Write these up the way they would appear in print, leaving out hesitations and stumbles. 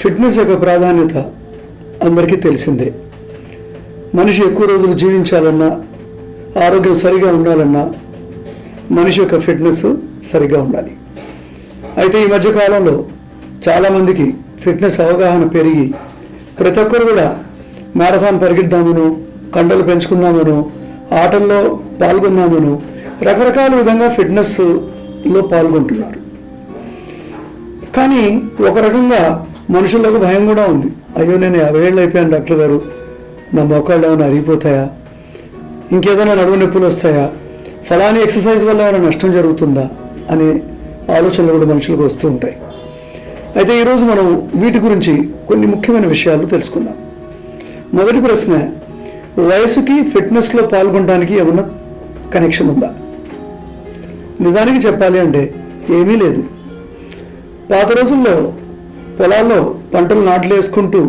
Fitness యొక్క ప్రాధాన్యత అందరికీ తెలిసిందే. మనిషి ఎక్కువ రోజులు జీవించాలన్నా, ఆరోగ్యం సరిగా ఉండాలన్నా మనిషి యొక్క ఫిట్నెస్ సరిగా ఉండాలి. అయితే ఈ మధ్యకాలంలో చాలామందికి ఫిట్నెస్ అవగాహన పెరిగి ప్రతి ఒక్కరు కూడా మ్యారథాన్ పరిగెడదామను, కండలు పెంచుకుందామను, ఆటల్లో పాల్గొందామను రకరకాల విధంగా ఫిట్నెస్లో పాల్గొంటున్నారు. కానీ ఒక రకంగా మనుషులకు భయం కూడా ఉంది. అయ్యో, నేను 50 ఏళ్ళు అయిపోయాను డాక్టర్ గారు, నా మోకాళ్ళు ఏమైనా అరిగిపోతాయా, ఇంకేదైనా నడుము నొప్పులు వస్తాయా, ఫలాని ఎక్సర్సైజ్ వల్ల ఏమైనా నష్టం జరుగుతుందా అనే ఆలోచనలు కూడా మనుషులకు వస్తూ ఉంటాయి. అయితే ఈరోజు మనం వీటి గురించి కొన్ని ముఖ్యమైన విషయాలు తెలుసుకుందాం. మొదటి ప్రశ్న, వయసుకి ఫిట్నెస్లో పాల్గొనడానికి ఏమన్నా కనెక్షన్ ఉందా? నిజానికి చెప్పాలి అంటే ఏమీ లేదు. పాత రోజుల్లో పొలాల్లో పంటలు నాట్లు వేసుకుంటూ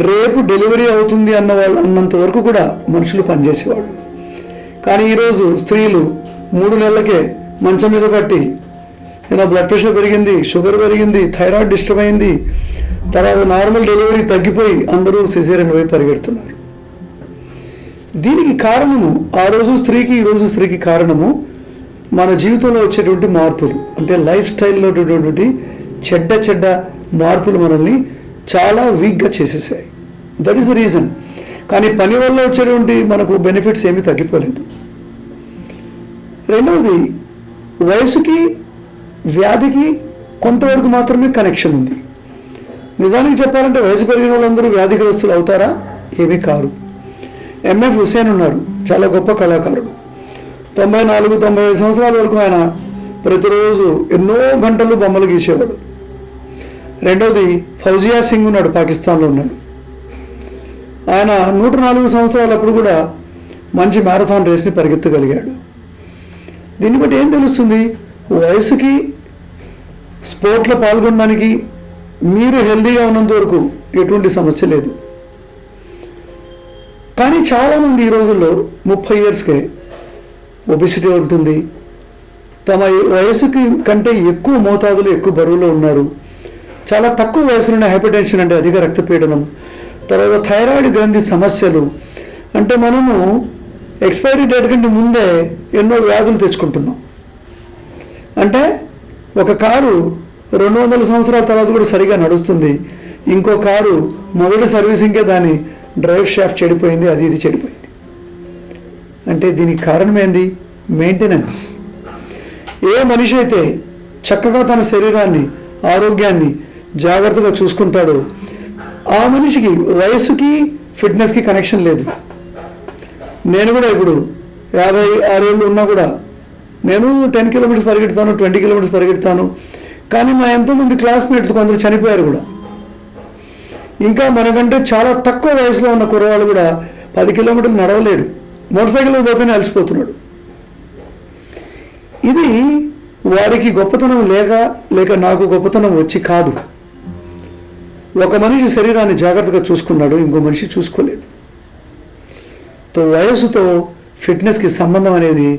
రేపు డెలివరీ అవుతుంది అన్నంత వరకు కూడా మనుషులు పనిచేసేవాళ్ళు. కానీ ఈరోజు స్త్రీలు 3 నెలలకే మంచం మీద పట్టి బ్లడ్ ప్రెషర్ పెరిగింది, షుగర్ పెరిగింది, థైరాయిడ్ డిస్టర్బ్ అయింది, తర్వాత నార్మల్ డెలివరీ తగ్గిపోయి అందరూ సిజేరియన్ వైపు పరిగెడుతున్నారు. దీనికి కారణము ఆ రోజు స్త్రీకి, ఈరోజు స్త్రీకి కారణము మన జీవితంలో వచ్చేటువంటి మార్పులు. అంటే లైఫ్ స్టైల్లో ఉన్నటువంటి చెడ్డ మార్పులు మనల్ని చాలా వీక్గా చేసేసాయి. That is the reason. కానీ పని వల్ల వచ్చేటువంటి మనకు బెనిఫిట్స్ ఏమీ తగ్గిపోలేదు. రెండవది, వయసుకి వ్యాధికి కొంతవరకు మాత్రమే కనెక్షన్ ఉంది. నిజానికి చెప్పాలంటే వయసు పెరిగిన వాళ్ళందరూ వ్యాధిగ్రస్తులు అవుతారా? ఏమీ కారు. ఎంఎఫ్ హుసేన్ ఉన్నారు, చాలా గొప్ప కళాకారుడు. 94-95 సంవత్సరాల వరకు ఆయన ప్రతిరోజు ఎన్నో గంటలు బొమ్మలు గీసేవాడు. రెండవది, ఫౌజియా సింగ్ ఉన్నాడు, పాకిస్తాన్లో ఉన్నాడు. ఆయన 104 సంవత్సరాలప్పుడు కూడా మంచి మ్యారథాన్ రేస్ని పరిగెత్తగలిగాడు. దీన్ని బట్టి ఏం తెలుస్తుంది? వయసుకి స్పోర్ట్లో పాల్గొనడానికి మీరు హెల్దీగా ఉన్నంత వరకు ఎటువంటి సమస్య లేదు. కానీ చాలామంది ఈ రోజుల్లో 30 ఇయర్స్కే ఒబిసిటీ ఉంటుంది, తమ వయసుకి కంటే ఎక్కువ మోతాదులో ఎక్కువ బరువులో ఉన్నారు. చాలా తక్కువ వయసులోనే హైపర్ టెన్షన్ అంటే అధిక రక్తపీడనం, తర్వాత థైరాయిడ్ గ్రంథి సమస్యలు. అంటే మనము ఎక్స్పైరీ డేట్ కంటే ముందే ఎన్నో వ్యాధులు తెచ్చుకుంటున్నాం. అంటే ఒక కారు 200 సంవత్సరాల తర్వాత కూడా సరిగా నడుస్తుంది, ఇంకో కారు మొదటి సర్వీసింగ్కే దాని డ్రైవ్ షాఫ్ట్ చెడిపోయింది, అది ఇది చెడిపోయింది. అంటే దీనికి కారణం ఏంది? మెయింటెనెన్స్. ఏ మనిషి అయితే చక్కగా తన శరీరాన్ని, ఆరోగ్యాన్ని జాగ్రత్తగా చూసుకుంటాడో ఆ మనిషికి వయసుకి ఫిట్నెస్కి కనెక్షన్ లేదు. నేను కూడా ఇప్పుడు 56 ఏళ్ళు ఉన్నా కూడా నేను 10 కిలోమీటర్స్ పరిగెడతాను, 20 కిలోమీటర్స్ పరిగెడతాను. కానీ మా ఎంతోమంది క్లాస్మేట్లు కొందరు చనిపోయారు కూడా. ఇంకా మనకంటే చాలా తక్కువ వయసులో ఉన్న కుర్రవాళ్ళు కూడా 10 కిలోమీటర్లు నడవలేడు, మోటార్ సైకిల్ పోతేనే అలసిపోతున్నాడు. ఇది వారికి గొప్పతనం లేక నాకు గొప్పతనం వచ్చి కాదు. ఒక మనిషి శరీరాన్ని జాగ్రత్తగా చూసుకున్నాడు, ఇంకో మనిషి చూసుకోలేదు. వయసుతో ఫిట్నెస్కి సంబంధం అనేది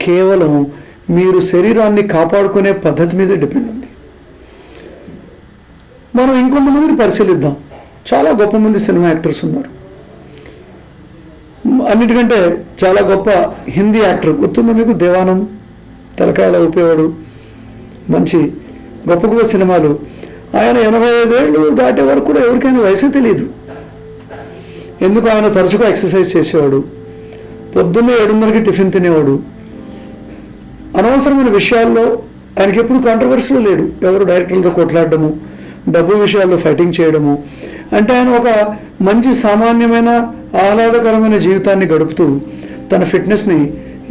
కేవలం మీరు శరీరాన్ని కాపాడుకునే పద్ధతి మీద డిపెండ్ ఉంది. మనం ఇంకొంతమందిని పరిశీలిద్దాం. చాలా గొప్ప మంది సినిమా యాక్టర్స్ ఉన్నారు. అన్నిటికంటే చాలా గొప్ప హిందీ యాక్టర్ గుర్తుందా మీకు? దేవానంద్, తలకాయలో ఊపేవాడు, మంచి గొప్ప గొప్ప సినిమాలు. ఆయన 85 ఏళ్ళు దాటే వరకు కూడా ఎవరికైనా వయసు తెలియదు. ఎందుకు? ఆయన తరచుగా ఎక్సర్సైజ్ చేసేవాడు, పొద్దున్నే 7:30కి టిఫిన్ తినేవాడు. అనవసరమైన విషయాల్లో ఆయనకి ఎప్పుడు కాంట్రవర్సీలో లేడు. ఎవరు డైరెక్టర్లతో కొట్లాడడము, డబ్బు విషయాల్లో ఫైటింగ్ చేయడము. అంటే ఆయన ఒక మంచి సామాన్యమైన ఆహ్లాదకరమైన జీవితాన్ని గడుపుతూ తన ఫిట్నెస్ని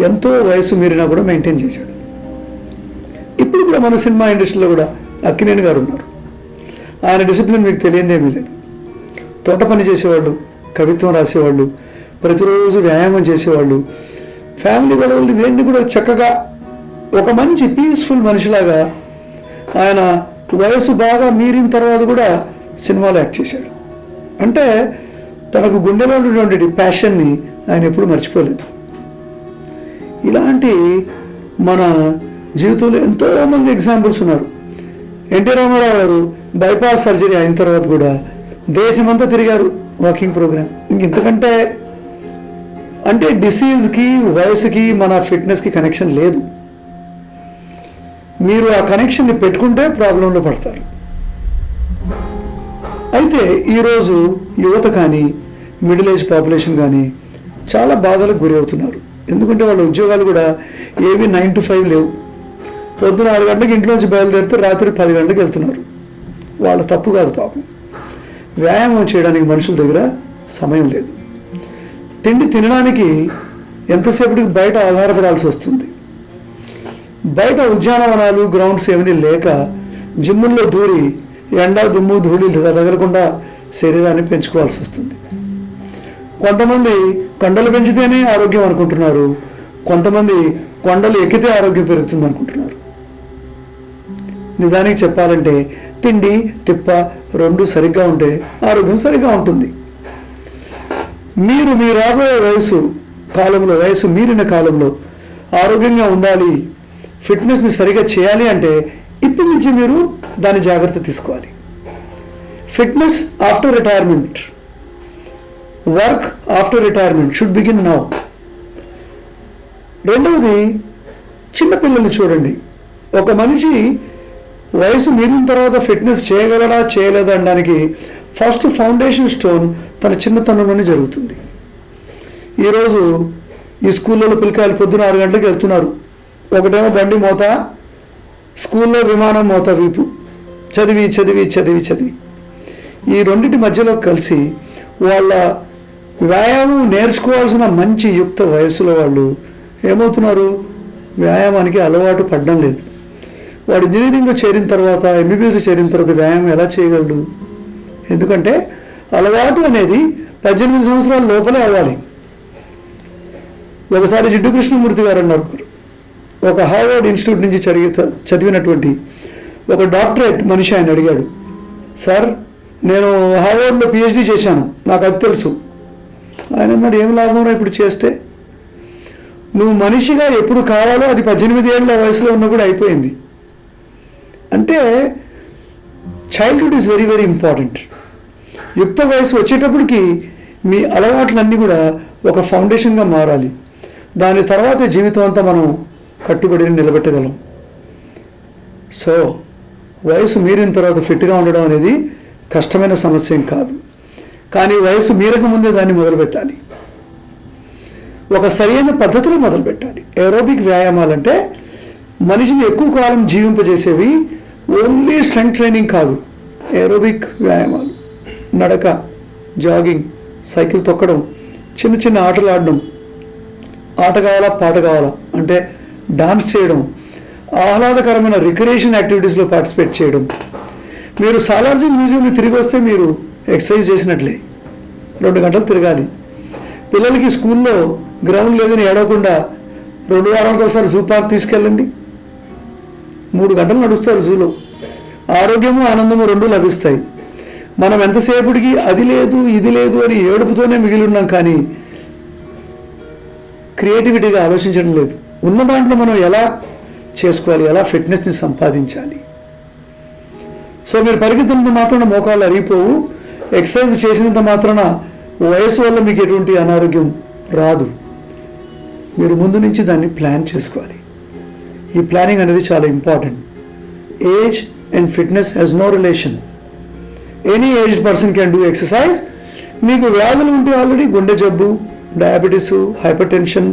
ఎంతో వయసు మీరినా కూడా మెయింటైన్ చేశాడు. ఇప్పుడు కూడా మన సినిమా ఇండస్ట్రీలో కూడా అక్కినేని గారు ఉన్నారు. ఆయన డిసిప్లిన్ మీకు తెలియదేమీ లేదు. తోట పని చేసేవాళ్ళు, కవిత్వం రాసేవాళ్ళు, ప్రతిరోజు వ్యాయామం చేసేవాళ్ళు, ఫ్యామిలీ గొడవలు ఇదేంటి కూడా చక్కగా ఒక మంచి పీస్ఫుల్ మనిషిలాగా ఆయన వయసు బాగా మీరిన తర్వాత కూడా సినిమాలో యాక్ట్ చేశాడు. అంటే తనకు గుండెలో ఉన్నటువంటి ప్యాషన్ని ఆయన ఎప్పుడు మర్చిపోలేదు. ఇలాంటి మన జీవితంలో ఎంతోమంది ఎగ్జాంపుల్స్ ఉన్నారు. ఎన్టీ రామారావు గారు బైపాస్ సర్జరీ అయిన తర్వాత కూడా దేశమంతా తిరిగారు వాకింగ్ ప్రోగ్రామ్. ఇంతకంటే అంటే డిసీజ్కి వయసుకి మన ఫిట్నెస్కి కనెక్షన్ లేదు. మీరు ఆ కనెక్షన్ని పెట్టుకుంటే ప్రాబ్లంలో పడతారు. అయితే ఈరోజు యువత కానీ మిడిల్ ఏజ్ పాపులేషన్ కానీ చాలా బాధలకు గురి అవుతున్నారు. ఎందుకంటే వాళ్ళ ఉద్యోగాలు కూడా ఏవి 9 to 5 లేవు. పొద్దున 6 గంటలకు ఇంట్లోంచి బయలుదేరితే రాత్రి 10 గంటలకు వెళ్తున్నారు. వాళ్ళ తప్పు కాదు పాపం. వ్యాయామం చేయడానికి మనుషుల దగ్గర సమయం లేదు. తిండి తినడానికి ఎంతసేపటికి బయట ఆధారపడాల్సి వస్తుంది. బయట ఉద్యానవనాలు గ్రౌండ్స్ ఏమీ లేక జిమ్ముల్లో దూరి ఎండ దుమ్ము ధూళి తగలకుండా శరీరాన్ని పెంచుకోవాల్సి వస్తుంది. కొంతమంది కొండలు పెంచితేనే ఆరోగ్యం అనుకుంటున్నారు, కొంతమంది కొండలు ఎక్కితే ఆరోగ్యం పెరుగుతుంది అనుకుంటున్నారు. నిజానికి చెప్పాలంటే తిండి తిప్ప రెండు సరిగ్గా ఉంటే ఆరోగ్యం సరిగ్గా ఉంటుంది. మీరు మీ రాబోయే వయసు మీరిన కాలంలో ఆరోగ్యంగా ఉండాలి, ఫిట్నెస్ని సరిగ్గా చేయాలి అంటే ఇప్పటి నుంచి మీరు దాని జాగ్రత్త తీసుకోవాలి. Fitness after retirement, work after retirement should begin now. రెండవది, చిన్నపిల్లల్ని చూడండి. ఒక మనిషి వయసు మీరిన తర్వాత ఫిట్నెస్ చేయగలడా చేయలేదా అనడానికి ఫస్ట్ ఫౌండేషన్ స్టోన్ తన చిన్నతనంలోనే జరుగుతుంది. ఈరోజు ఈ స్కూళ్ళలో పిల్లకాయలు పొద్దున 6 గంటలకు వెళ్తున్నారు. ఒకటేమో బండి మోత, స్కూల్లో విమానం మోత వీపు, చదివి చదివి చదివి చదివి ఈ రెండింటి మధ్యలో కలిసి వాళ్ళ వ్యాయామం నేర్చుకోవాల్సిన మంచి యుక్త వయసులో వాళ్ళు ఏమవుతున్నారు, వ్యాయామానికి అలవాటు పడడం లేదు. వాడు ఇంజనీరింగ్లో చేరిన తర్వాత, ఎంబీబీఎస్లో చేరిన తర్వాత వ్యాయామం ఎలా చేయగలడు? ఎందుకంటే అలవాటు అనేది 18 సంవత్సరాల లోపలే అవ్వాలి. ఒకసారి జిడ్డు కృష్ణమూర్తి గారు అన్నారు, ఒక హార్వర్డ్ ఇన్స్టిట్యూట్ నుంచి చదివినటువంటి ఒక డాక్టరేట్ మనిషి ఆయన అడిగాడు, సార్ నేను హార్వర్డ్లో పిహెచ్డీ చేశాను, నాకు అది తెలుసు. ఆయన అన్నాడు, ఏం లాభం ఇప్పుడు చేస్తే? నువ్వు మనిషిగా ఎప్పుడు కావాలో అది 18 ఏళ్ళ వయసులో ఉన్న కూడా అయిపోయింది. అంటే childhood is very very important. యుక్త వయసు వచ్చేటప్పటికి మీ అలవాట్లన్నీ కూడా ఒక ఫౌండేషన్గా మారాలి. దాని తర్వాత జీవితం అంతా మనం కట్టుబడి నిలబెట్టగలం. సో వయసు మీరిన తర్వాత ఫిట్గా ఉండడం అనేది కష్టమైన సమస్య ఏం కాదు. కానీ వయసు మీరక ముందే దాన్ని మొదలుపెట్టాలి. ఒక సరైన పద్ధతిలో మొదలుపెట్టాలి. ఏరోబిక్ వ్యాయామాలంటే మనిషిని ఎక్కువ కాలం జీవింపజేసేవి. ఓన్లీ స్ట్రెంగ్త్ ట్రైనింగ్ కాదు, ఏరోబిక్ వ్యాయామాలు, నడక, జాగింగ్, సైకిల్ తొక్కడం, చిన్న చిన్న ఆటలు ఆడడం, ఆట కావాలా పాట కావాలా అంటే డాన్స్ చేయడం, ఆహ్లాదకరమైన రిక్రియేషన్ యాక్టివిటీస్లో పార్టిసిపేట్ చేయడం. మీరు సాలార్జంగ్ మ్యూజియంని తిరిగి వస్తే మీరు ఎక్సర్సైజ్ చేసినట్లే. 2 గంటలు తిరగాలి. పిల్లలకి స్కూల్లో గ్రౌండ్ లేదని ఏడవకుండా 2 వారాలకు ఒకసారి జూ పార్క్ తీసుకెళ్ళండి. 3 గంటలు నడుస్తారు జూలో. ఆరోగ్యము ఆనందము 2 లభిస్తాయి. మనం ఎంతసేపటికి అది లేదు ఇది లేదు అని ఏడుపుతోనే మిగిలి ఉన్నాం, కానీ క్రియేటివిటీగా ఆలోచించడం లేదు. ఉన్న దాంట్లో మనం ఎలా చేసుకోవాలి, ఎలా ఫిట్నెస్ని సంపాదించాలి. సో మీరు పరిగెత్తినంత మాత్రాన మోకాళ్ళు అరిగిపోవు. ఎక్సర్సైజ్ చేసినంత మాత్రాన వయసు వల్ల మీకు ఎటువంటి అనారోగ్యం రాదు. మీరు ముందు నుంచి దాన్ని ప్లాన్ చేసుకోవాలి. ఈ ప్లానింగ్ అనేది చాలా important. Age and fitness has no relation. Any aged person can do exercise. మీకు వ్యాధులు ఉంటే ఆల్రెడీ గుండె జబ్బు, డయాబెటీస్, హైపర్ టెన్షన్,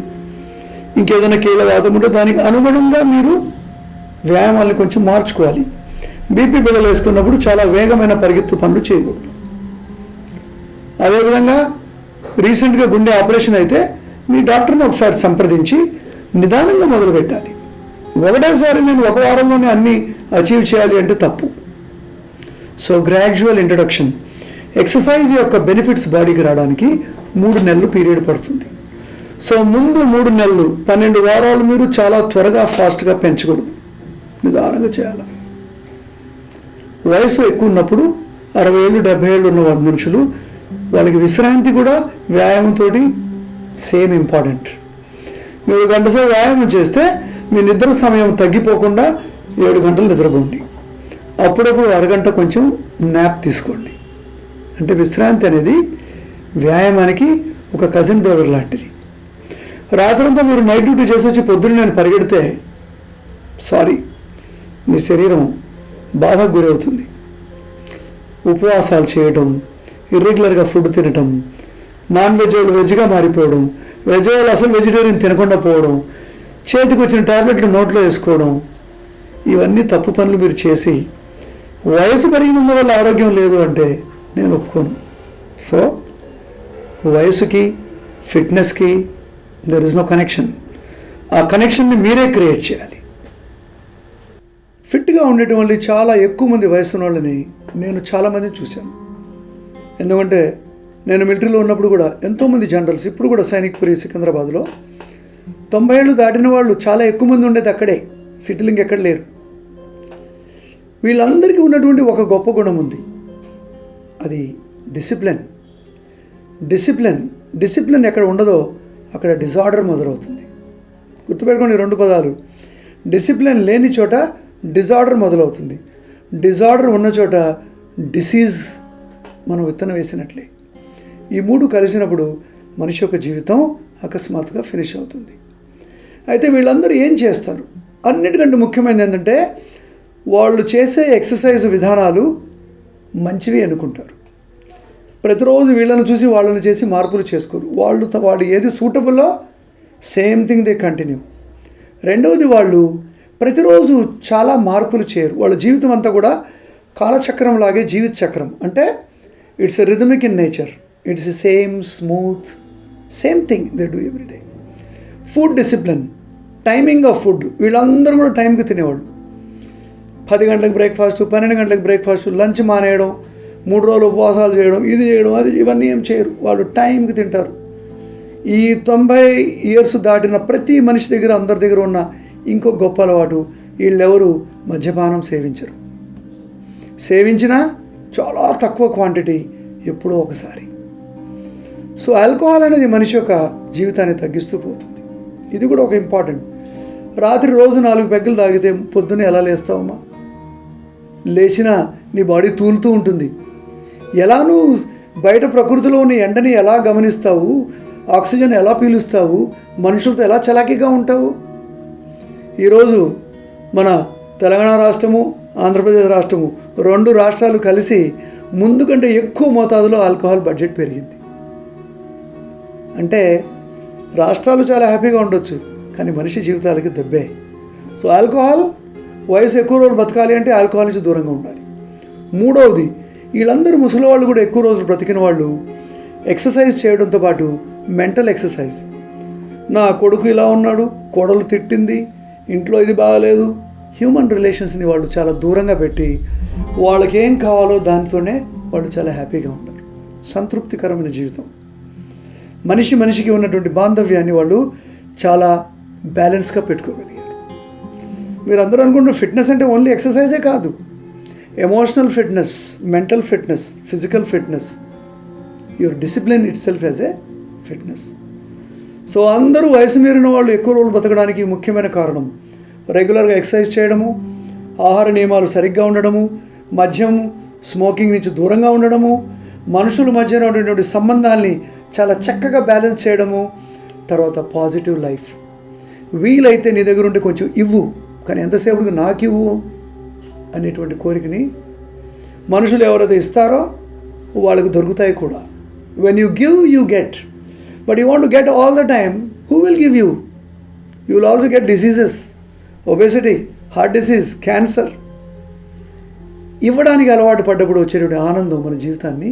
ఇంకేదైనా కీళ్ళవాదం ఉంటే దానికి అనుగుణంగా మీరు వ్యాయామాలను కొంచెం మార్చుకోవాలి. బీపీ బిళ్ళలు వేసుకున్నప్పుడు చాలా వేగమైన పరిగెత్తు పనులు చేయకూడదు. అదేవిధంగా రీసెంట్గా గుండె ఆపరేషన్ అయితే మీ డాక్టర్ని ఒకసారి సంప్రదించి నిదానంగా మొదలుపెట్టాలి. ఒకటేసారి నేను 1 వారంలోనే అన్నీ అచీవ్ చేయాలి అంటే తప్పు. So gradual introduction. ఎక్సర్సైజ్ యొక్క బెనిఫిట్స్ బాడీకి రావడానికి 3 నెలలు పీరియడ్ పడుతుంది. సో ముందు 3 నెలలు 12 వారాలు మీరు చాలా త్వరగా ఫాస్ట్గా పెంచకూడదు, నిదానంగా చేయాలి. వయసు ఎక్కువ ఉన్నప్పుడు 60 ఏళ్ళు 70 ఏళ్ళు ఉన్న మనుషులు, వాళ్ళకి విశ్రాంతి కూడా వ్యాయామంతో సేమ్ ఇంపార్టెంట్. మీరు 1 గంట సేపు వ్యాయామం చేస్తే మీ నిద్ర సమయం తగ్గిపోకుండా 7 గంటలు నిద్రపోండి. అప్పుడప్పుడు అరగంట కొంచెం న్యాప్ తీసుకోండి. అంటే విశ్రాంతి అనేది వ్యాయామానికి ఒక కజిన్ బ్రదర్ లాంటిది. రాత్రంతా మీరు నైట్ డ్యూటీ చేసి వచ్చి పొద్దున్న నేను పరిగెడితే సారీ, మీ శరీరం బాధకు గురవుతుంది. ఉపవాసాలు చేయడం, ఇర్రెగ్యులర్గా ఫుడ్ తినటం, నాన్ వెజ్ వాళ్ళు వెజ్గా మారిపోవడం, వెజ్ వాళ్ళు అసలు వెజిటేరియన్ తినకుండా పోవడం, చేతికి వచ్చిన టాబ్లెట్లు నోట్లో వేసుకోవడం, ఇవన్నీ తప్పు పనులు మీరు చేసి వయసు పెరిగినందు వల్ల ఆరోగ్యం లేదు అంటే నేను ఒప్పుకోను. సో వయసుకి ఫిట్నెస్కి దెర్ ఇస్ నో కనెక్షన్. ఆ కనెక్షన్ని మీరే క్రియేట్ చేయాలి. ఫిట్గా ఉండేటువంటి చాలా ఎక్కువ మంది వయసు వాళ్ళని నేను చాలామందిని చూశాను. ఎందుకంటే నేను మిలిటరీలో ఉన్నప్పుడు కూడా ఎంతోమంది జనరల్స్, ఇప్పుడు కూడా సైనిక్పురి సికింద్రాబాద్లో 90 ఏళ్ళు దాటిన వాళ్ళు చాలా ఎక్కువ మంది ఉండేది అక్కడే, సిటీలు ఇంకెక్కడ లేరు. వీళ్ళందరికీ ఉన్నటువంటి ఒక గొప్ప గుణం ఉంది, అది డిసిప్లిన్. డిసిప్లిన్ ఎక్కడ ఉండదో అక్కడ డిజార్డర్ మొదలవుతుంది. గుర్తుపెట్టుకోండి 2 పదాలు. డిసిప్లిన్ లేని చోట డిజార్డర్ మొదలవుతుంది. డిజార్డర్ ఉన్న చోట డిసీజ్ మనం విత్తనం వేసినట్లే. ఈ 3 కలిసినప్పుడు మనిషి యొక్క జీవితం అకస్మాత్తుగా ఫినిష్ అవుతుంది. అయితే వీళ్ళందరూ ఏం చేస్తారు? అన్నిటికంటే ముఖ్యమైనది ఏంటంటే వాళ్ళు చేసే ఎక్సర్సైజ్ విధానాలు మంచివి అనుకుంటారు. ప్రతిరోజు వీళ్ళని చూసి వాళ్ళని చేసి మార్పులు చేసుకోరు. వాళ్ళు ఏది సూటబుల్లో సేమ్ థింగ్ దే కంటిన్యూ. రెండవది, వాళ్ళు ప్రతిరోజు చాలా మార్పులు చేయరు. వాళ్ళ జీవితం అంతా కూడా కాలచక్రం లాగే జీవిత చక్రం. అంటే it's a rhythmic in nature. It's a same smooth same thing they do every day. Food discipline, timing of food. వీళ్ళందరూ కూడా టైంకి తినేవాళ్ళు. 10 గంటలకు బ్రేక్ఫాస్ట్, 12 గంటలకు బ్రేక్ఫాస్ట్, లంచ్ మానేయడం, 3 రోజులు ఉపవాసాలు చేయడం, ఇది చేయడం, అది, ఇవన్నీ ఏం చేయరు. వాళ్ళు టైంకి తింటారు. ఈ 90 ఇయర్స్ దాటిన ప్రతి మనిషి దగ్గర, అందరి దగ్గర ఉన్న ఇంకో గొప్ప అలవాటు, వీళ్ళెవరు మద్యపానం సేవించరు. సేవించినా చాలా తక్కువ క్వాంటిటీ, ఎప్పుడో ఒకసారి. సో ఆల్కహాల్ అనేది మనిషి యొక్క జీవితాన్ని తగ్గిస్తూ పోతుంది. ఇది కూడా ఒక ఇంపార్టెంట్. రాత్రి రోజు 4 పెగ్గులు తాగితే పొద్దున్నే ఎలా లేస్తావమ్మా? లేచినా నీ బాడీ తూలుతూ ఉంటుంది. ఎలా నువ్వు బయట ప్రకృతిలో ఉన్న ఎండని ఎలా గమనిస్తావు? ఆక్సిజన్ ఎలా పీలుస్తావు? మనుషులతో ఎలా చలాకీగా ఉంటావు? ఈరోజు మన తెలంగాణ రాష్ట్రము, ఆంధ్రప్రదేశ్ రాష్ట్రము, 2 రాష్ట్రాలు కలిసి ముందు కంటే ఎక్కువ మోతాదులో ఆల్కహాల్ బడ్జెట్ పెరిగింది. అంటే రాష్ట్రాలు చాలా హ్యాపీగా ఉండొచ్చు, కానీ మనిషి జీవితాలకి దెబ్బే. సో ఆల్కహాల్, వయసు ఎక్కువ రోజులు బతకాలి అంటే ఆల్కహాల్ నుంచి దూరంగా ఉండాలి. మూడవది, వీళ్ళందరూ ముసలి వాళ్ళు కూడా ఎక్కువ రోజులు బ్రతికిన వాళ్ళు ఎక్సర్సైజ్ చేయడంతో పాటు మెంటల్ ఎక్సర్సైజ్. నా కొడుకు ఇలా ఉన్నాడు, కోడలు తిట్టింది, ఇంట్లో ఇది బాగాలేదు, హ్యూమన్ రిలేషన్స్ని వాళ్ళు చాలా దూరంగా పెట్టి వాళ్ళకి ఏం కావాలో దానితోనే వాళ్ళు చాలా హ్యాపీగా ఉంటారు. సంతృప్తికరమైన జీవితం. మనిషికి ఉన్నటువంటి బాంధవ్యాన్ని వాళ్ళు చాలా బ్యాలెన్స్గా పెట్టుకోగలిగారు. మీరు అందరూ అనుకుంటున్న ఫిట్నెస్ అంటే ఓన్లీ ఎక్సర్సైజే కాదు. Emotional fitness, mental fitness, physical fitness, your discipline it self as a fitness. So అందరూ వయసు మీరిన వాళ్ళు ఎక్కువ రోజులు బతకడానికి ముఖ్యమైన కారణం రెగ్యులర్గా ఎక్సర్సైజ్ చేయడము, ఆహార నియమాలు సరిగ్గా ఉండడము, మద్యం, స్మోకింగ్ నుంచి దూరంగా ఉండడము, మనుషుల మధ్య ఉన్నటువంటి సంబంధాల్ని చాలా చక్కగా బ్యాలెన్స్ చేయడము, తర్వాత పాజిటివ్ లైఫ్. వీలైతే నీ దగ్గర ఉంటే కొంచెం ఇవ్వు, కానీ ఎంతసేపు నాకు ఇవ్వు అనేటువంటి కోరికని మనుషులు ఎవరైతే ఇస్తారో వాళ్ళకు దొరుకుతాయి కూడా. When you give you get, but you want to get all the time, who will give you? You will also get diseases, obesity, heart disease, cancer. ఇవ్వడానికి అలవాటు పడ్డప్పుడు వచ్చేటువంటి ఆనందం మన జీవితాన్ని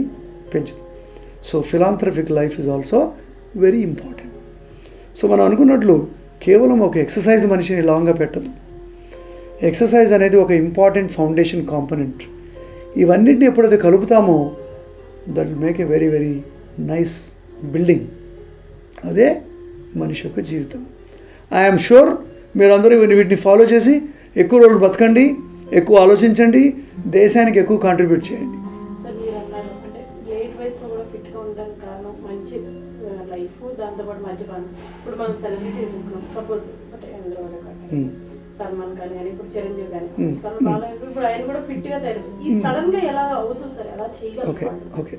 పెంచుతుంది. So philanthropic life is also very important. So మనం అనుకున్నట్లు కేవలం ఒక ఎక్సర్సైజ్ మనిషిని లాంగ్గా పెట్టదు. ఎక్సర్సైజ్ అనేది ఒక ఇంపార్టెంట్ ఫౌండేషన్ కాంపోనెంట్. ఇవన్నిటిని ఎప్పుడైతే కలుపుతామో that will make a very very nice building. అదే మనిషి యొక్క జీవితం. ఐఎమ్ షూర్ మీరందరూ వీటిని ఫాలో చేసి ఎక్కువ రోజులు బతకండి, ఎక్కువ ఆలోచించండి, దేశానికి ఎక్కువ కాంట్రిబ్యూట్ చేయండి. సార్ మీరు అన్నారు అంటే లేట్ వయసులో కూడా ఫిట్గా ఉండడానికి కారణం మంచి లైఫ్, దాంతోపాటు మంచి పని. ఇప్పుడు మనం సెలబ్రిటీ చూసుకున్నాం, సపోజ్ అంటే అందరూ సల్మాన్ ఖాన్ కానీ ఇప్పుడు చిరంజీవి కానీ ఇప్పుడు ఆయన కూడా ఫిట్ గా తయారు సడన్ గా ఎలా అవుతుంది సార్ ఎలా చేయగలరు? ఓకే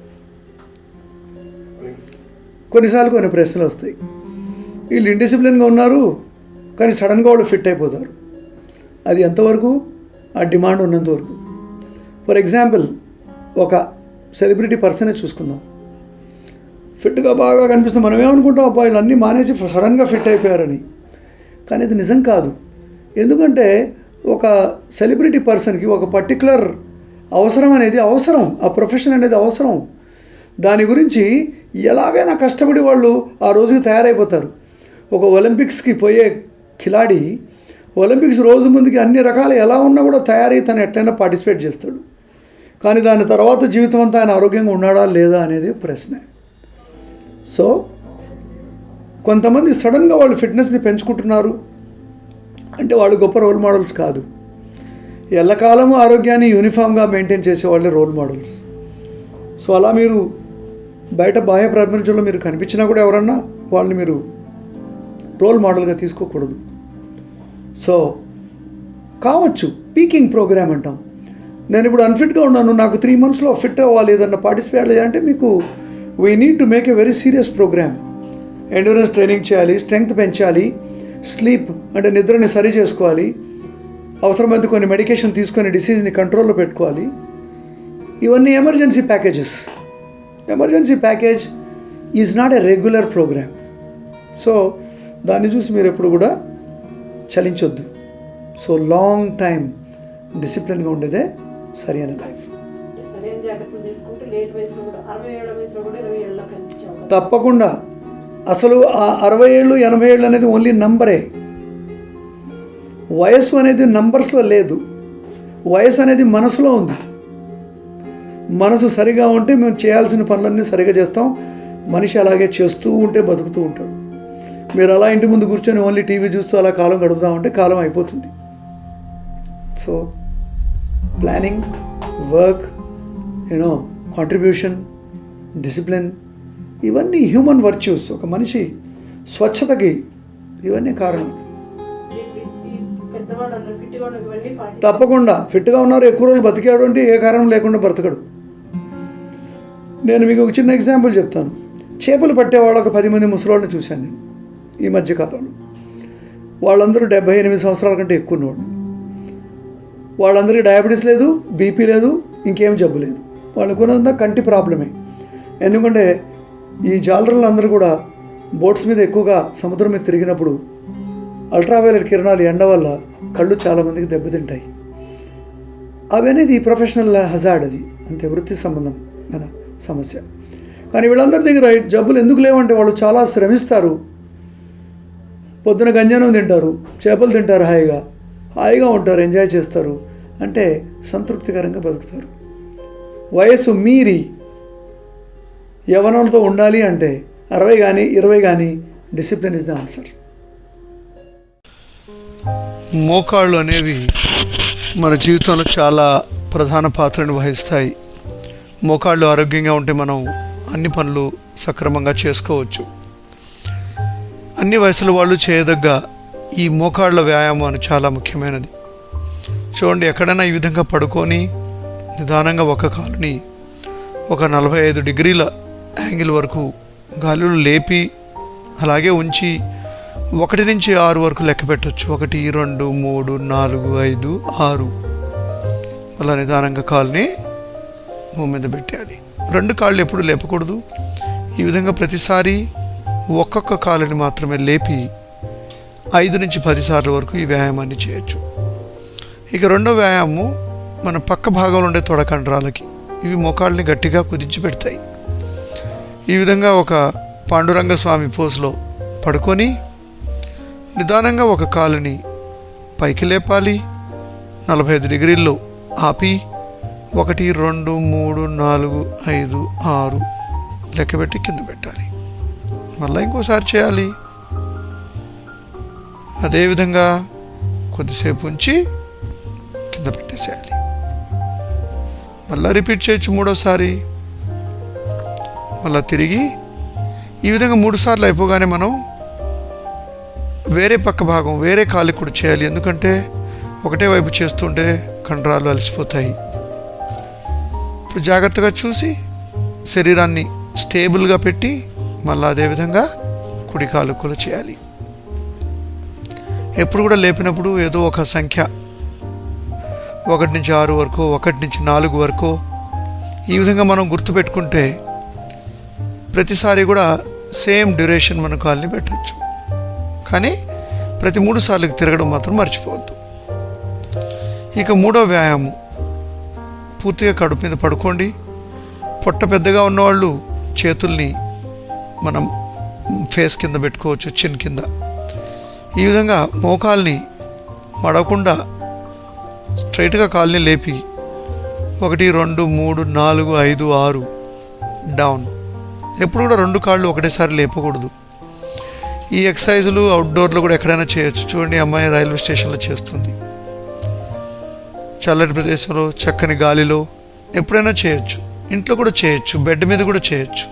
కొన్నిసార్లు కొన్ని ప్రశ్నలు వస్తాయి. వీళ్ళు ఇండిసిప్లిన్గా ఉన్నారు కానీ సడన్గా వాళ్ళు ఫిట్ అయిపోతారు. అది ఎంతవరకు? ఆ డిమాండ్ ఉన్నంత వరకు. ఫర్ ఎగ్జాంపుల్ ఒక సెలబ్రిటీ పర్సనే చూసుకుందాం. ఫిట్గా బాగా కనిపిస్తుంది. మనం ఏమనుకుంటాం, అబ్బా వీళ్ళు అన్నీ మానేసి సడన్గా ఫిట్ అయిపోయారని. కానీ అది నిజం కాదు. ఎందుకంటే ఒక సెలబ్రిటీ పర్సన్కి ఒక పర్టికులర్ అవసరం అనేది అవసరం, ఆ ప్రొఫెషన్ అనేది అవసరం. దాని గురించి ఎలాగైనా కష్టపడి వాళ్ళు ఆ రోజుకి తయారైపోతారు. ఒక ఒలింపిక్స్కి పోయే ఖిలాడి ఒలింపిక్స్ రోజు ముందుకి అన్ని రకాల ఎలా ఉన్నా కూడా తయారై తను ఎట్లయినా పార్టిసిపేట్ చేస్తాడు. కానీ దాని తర్వాత జీవితం అంతా ఆయన ఆరోగ్యంగా ఉన్నాడా లేదా అనేది ప్రశ్న. సో కొంతమంది సడన్గా వాళ్ళు ఫిట్నెస్ని పెంచుకుంటున్నారు అంటే వాళ్ళు గొప్ప రోల్ మోడల్స్ కాదు. ఎల్లకాలము ఆరోగ్యాన్ని యూనిఫామ్గా మెయింటైన్ చేసే వాళ్ళే రోల్ మోడల్స్. సో అలా మీరు బయట బాహ్య ప్రపంచంలో మీరు కనిపించినా కూడా ఎవరన్నా వాళ్ళని మీరు రోల్ మోడల్గా తీసుకోకూడదు. సో కావచ్చు పీకింగ్ ప్రోగ్రామ్ అంటాం. నేను ఇప్పుడు అన్ఫిట్గా ఉన్నాను, నాకు 3 monthsలో ఫిట్ అవ్వాలి, ఏదన్నా పార్టిసిపేట్ చేయాలంటే మీకు we need to make a very serious program. Endurance training చేయాలి, స్ట్రెంగ్త్ పెంచాలి, స్లీప్ అంటే నిద్రని సరి చేసుకోవాలి, అవసరమైతే కొన్ని మెడికేషన్ తీసుకొని డిసీజ్ని కంట్రోల్లో పెట్టుకోవాలి. ఇవన్నీ emergency packages. Emergency package is not a regular program. So దాన్ని చూసి మీరు ఎప్పుడు కూడా చలించొద్దు. సో లాంగ్ టైం డిసిప్లిన్గా ఉండేదే సరైన లైఫ్. తప్పకుండా. అసలు ఆ 60 ఏళ్ళు 80 ఏళ్ళు అనేది ఓన్లీ నంబరే. వయస్సు అనేది నంబర్స్లో లేదు. వయసు అనేది మనసులో ఉంది. మనసు సరిగా ఉంటే మేము చేయాల్సిన పనులన్నీ సరిగా చేస్తాం. మనిషి అలాగే చేస్తూ ఉంటే బతుకుతూ ఉంటాడు. మీరు అలా ఇంటి ముందు కూర్చొని ఓన్లీ టీవీ చూస్తూ అలా కాలం గడుపుతామంటే కాలం అయిపోతుంది. So planning, work, contribution, discipline, ఇవన్నీ హ్యూమన్ వర్చ్యూస్. ఒక మనిషి స్వచ్ఛతకి ఇవన్నీ కారణం. తప్పకుండా ఫిట్గా ఉన్నారు, ఎక్కువ రోజులు బతికాడు అంటే ఏ కారణం లేకుండా బ్రతకడు. నేను మీకు ఒక చిన్న ఎగ్జాంపుల్ చెప్తాను. చేపలు పట్టేవాళ్ళు ఒక 10 మంది ముసలోళ్ళని చూశాను నేను ఈ మధ్యకాలంలో. వాళ్ళందరూ 78 సంవత్సరాల కంటే ఎక్కువ ఉన్నవాళ్ళు. వాళ్ళందరికీ డయాబెటీస్ లేదు, బీపీ లేదు, ఇంకేం జబ్బు లేదు. వాళ్ళకు ఉన్నదంతా కంటి ప్రాబ్లమే. ఎందుకంటే ఈ జాలరులు అందరూ కూడా బోట్స్ మీద ఎక్కువగా సముద్రం మీద తిరిగినప్పుడు అల్ట్రావైలెట్ కిరణాలు ఎండ వల్ల కళ్ళు చాలామందికి దెబ్బతింటాయి. అవి అనేది ప్రొఫెషనల్ హజార్డ్, అది అంతే వృత్తి సంబంధమైన సమస్య. కానీ వీళ్ళందరి దగ్గర జబ్బులు ఎందుకు లేవంటే వాళ్ళు చాలా శ్రమిస్తారు. పొద్దున గంజానం తింటారు, చేపలు తింటారు, హాయిగా ఉంటారు, ఎంజాయ్ చేస్తారు, అంటే సంతృప్తికరంగా బతుకుతారు. వయస్సు మీరి యవ్వనంతో ఉండాలి అంటే 60 కానీ 20 కానీ డిసిప్లిన్ ఇస్ ద ఆన్సర్. మోకాళ్ళు అనేవి మన జీవితంలో చాలా ప్రధాన పాత్రను వహిస్తాయి. మోకాళ్ళు ఆరోగ్యంగా ఉంటే మనం అన్ని పనులు సక్రమంగా చేసుకోవచ్చు. అన్ని వయసుల వాళ్ళు చేయదగ్గ ఈ మోకాళ్ళ వ్యాయామం చాలా ముఖ్యమైనది. చూడండి, ఎక్కడైనా ఈ విధంగా పడుకొని నిదానంగా ఒక కాలుని ఒక 45 డిగ్రీల యాంగిల్ వరకు గాలిలో లేపి అలాగే ఉంచి 1 నుంచి 6 వరకు లెక్క పెట్టవచ్చు. 1, 2, 3, 4, 5, 6 అలా నిదానంగా కాలుని భూమి మీద పెట్టాలి. 2 కాళ్ళు ఎప్పుడు లేపకూడదు. ఈ విధంగా ప్రతిసారి ఒక్కొక్క కాలుని మాత్రమే లేపి 5 నుంచి 10 సార్లు వరకు ఈ వ్యాయామాన్ని చేయొచ్చు. ఇక రెండో వ్యాయామం మన పక్క భాగంలో ఉండే తొడకండరాలకి. ఇవి మోకాళ్ళని గట్టిగా కుదించి పెడతాయి. ఈ విధంగా ఒక పాండురంగ స్వామి పోజ్లో పడుకొని నిదానంగా ఒక కాలుని పైకి లేపాలి. 45 డిగ్రీల్లో ఆపి 1, 2, 3, 4, 5, 6 లెక్కబెట్టి కింద పెట్టాలి. మళ్ళీ ఇంకోసారి చేయాలి. అదేవిధంగా కొద్దిసేపు ఉంచి కింద పెట్టేసేయాలి. మళ్ళీ రిపీట్ చేయొచ్చు 3వసారి. మళ్ళీ తిరిగి ఈ విధంగా 3 సార్లు అయిపోగానే మనం వేరే పక్క భాగం వేరే కాలు కూడా చేయాలి. ఎందుకంటే ఒకటే వైపు చేస్తుంటే కండరాలు అలసిపోతాయి. ఇప్పుడు జాగ్రత్తగా చూసి శరీరాన్ని స్టేబుల్గా పెట్టి మళ్ళీ అదేవిధంగా కుడి కాలు కూడా చేయాలి. ఎప్పుడు కూడా లేపినప్పుడు ఏదో ఒక సంఖ్య 1 నుంచి 6 వరకు, 1 నుంచి 4 వరకు ఈ విధంగా మనం గుర్తుపెట్టుకుంటే ప్రతిసారి కూడా సేమ్ డ్యూరేషన్ మన కాల్ని పెట్టచ్చు. కానీ ప్రతి 3 సార్లకి తిరగడం మాత్రం మర్చిపోవద్దు. ఇక మూడో వ్యాయామం, పూర్తిగా కడుపు మీద పడుకోండి. పొట్ట పెద్దగా ఉన్నవాళ్ళు చేతుల్ని మనం ఫేస్ కింద పెట్టుకోవచ్చు, చిన్ కింద. ఈ విధంగా మోకాల్ని మడవకుండా స్ట్రైట్గా కాల్ని లేపి 1 2 3 4 5 6 డౌన్. ఎప్పుడు కూడా 2 కాళ్ళు ఒకటేసారి లేపకూడదు. ఈ ఎక్సర్సైజులు అవుట్డోర్లో కూడా ఎక్కడైనా చేయొచ్చు. చూడండి, అమ్మాయి రైల్వే స్టేషన్లో చేస్తుంది. చల్లటి ప్రదేశంలో, చక్కని గాలిలో ఎప్పుడైనా చేయొచ్చు. ఇంట్లో కూడా చేయొచ్చు, బెడ్ మీద కూడా చేయొచ్చు.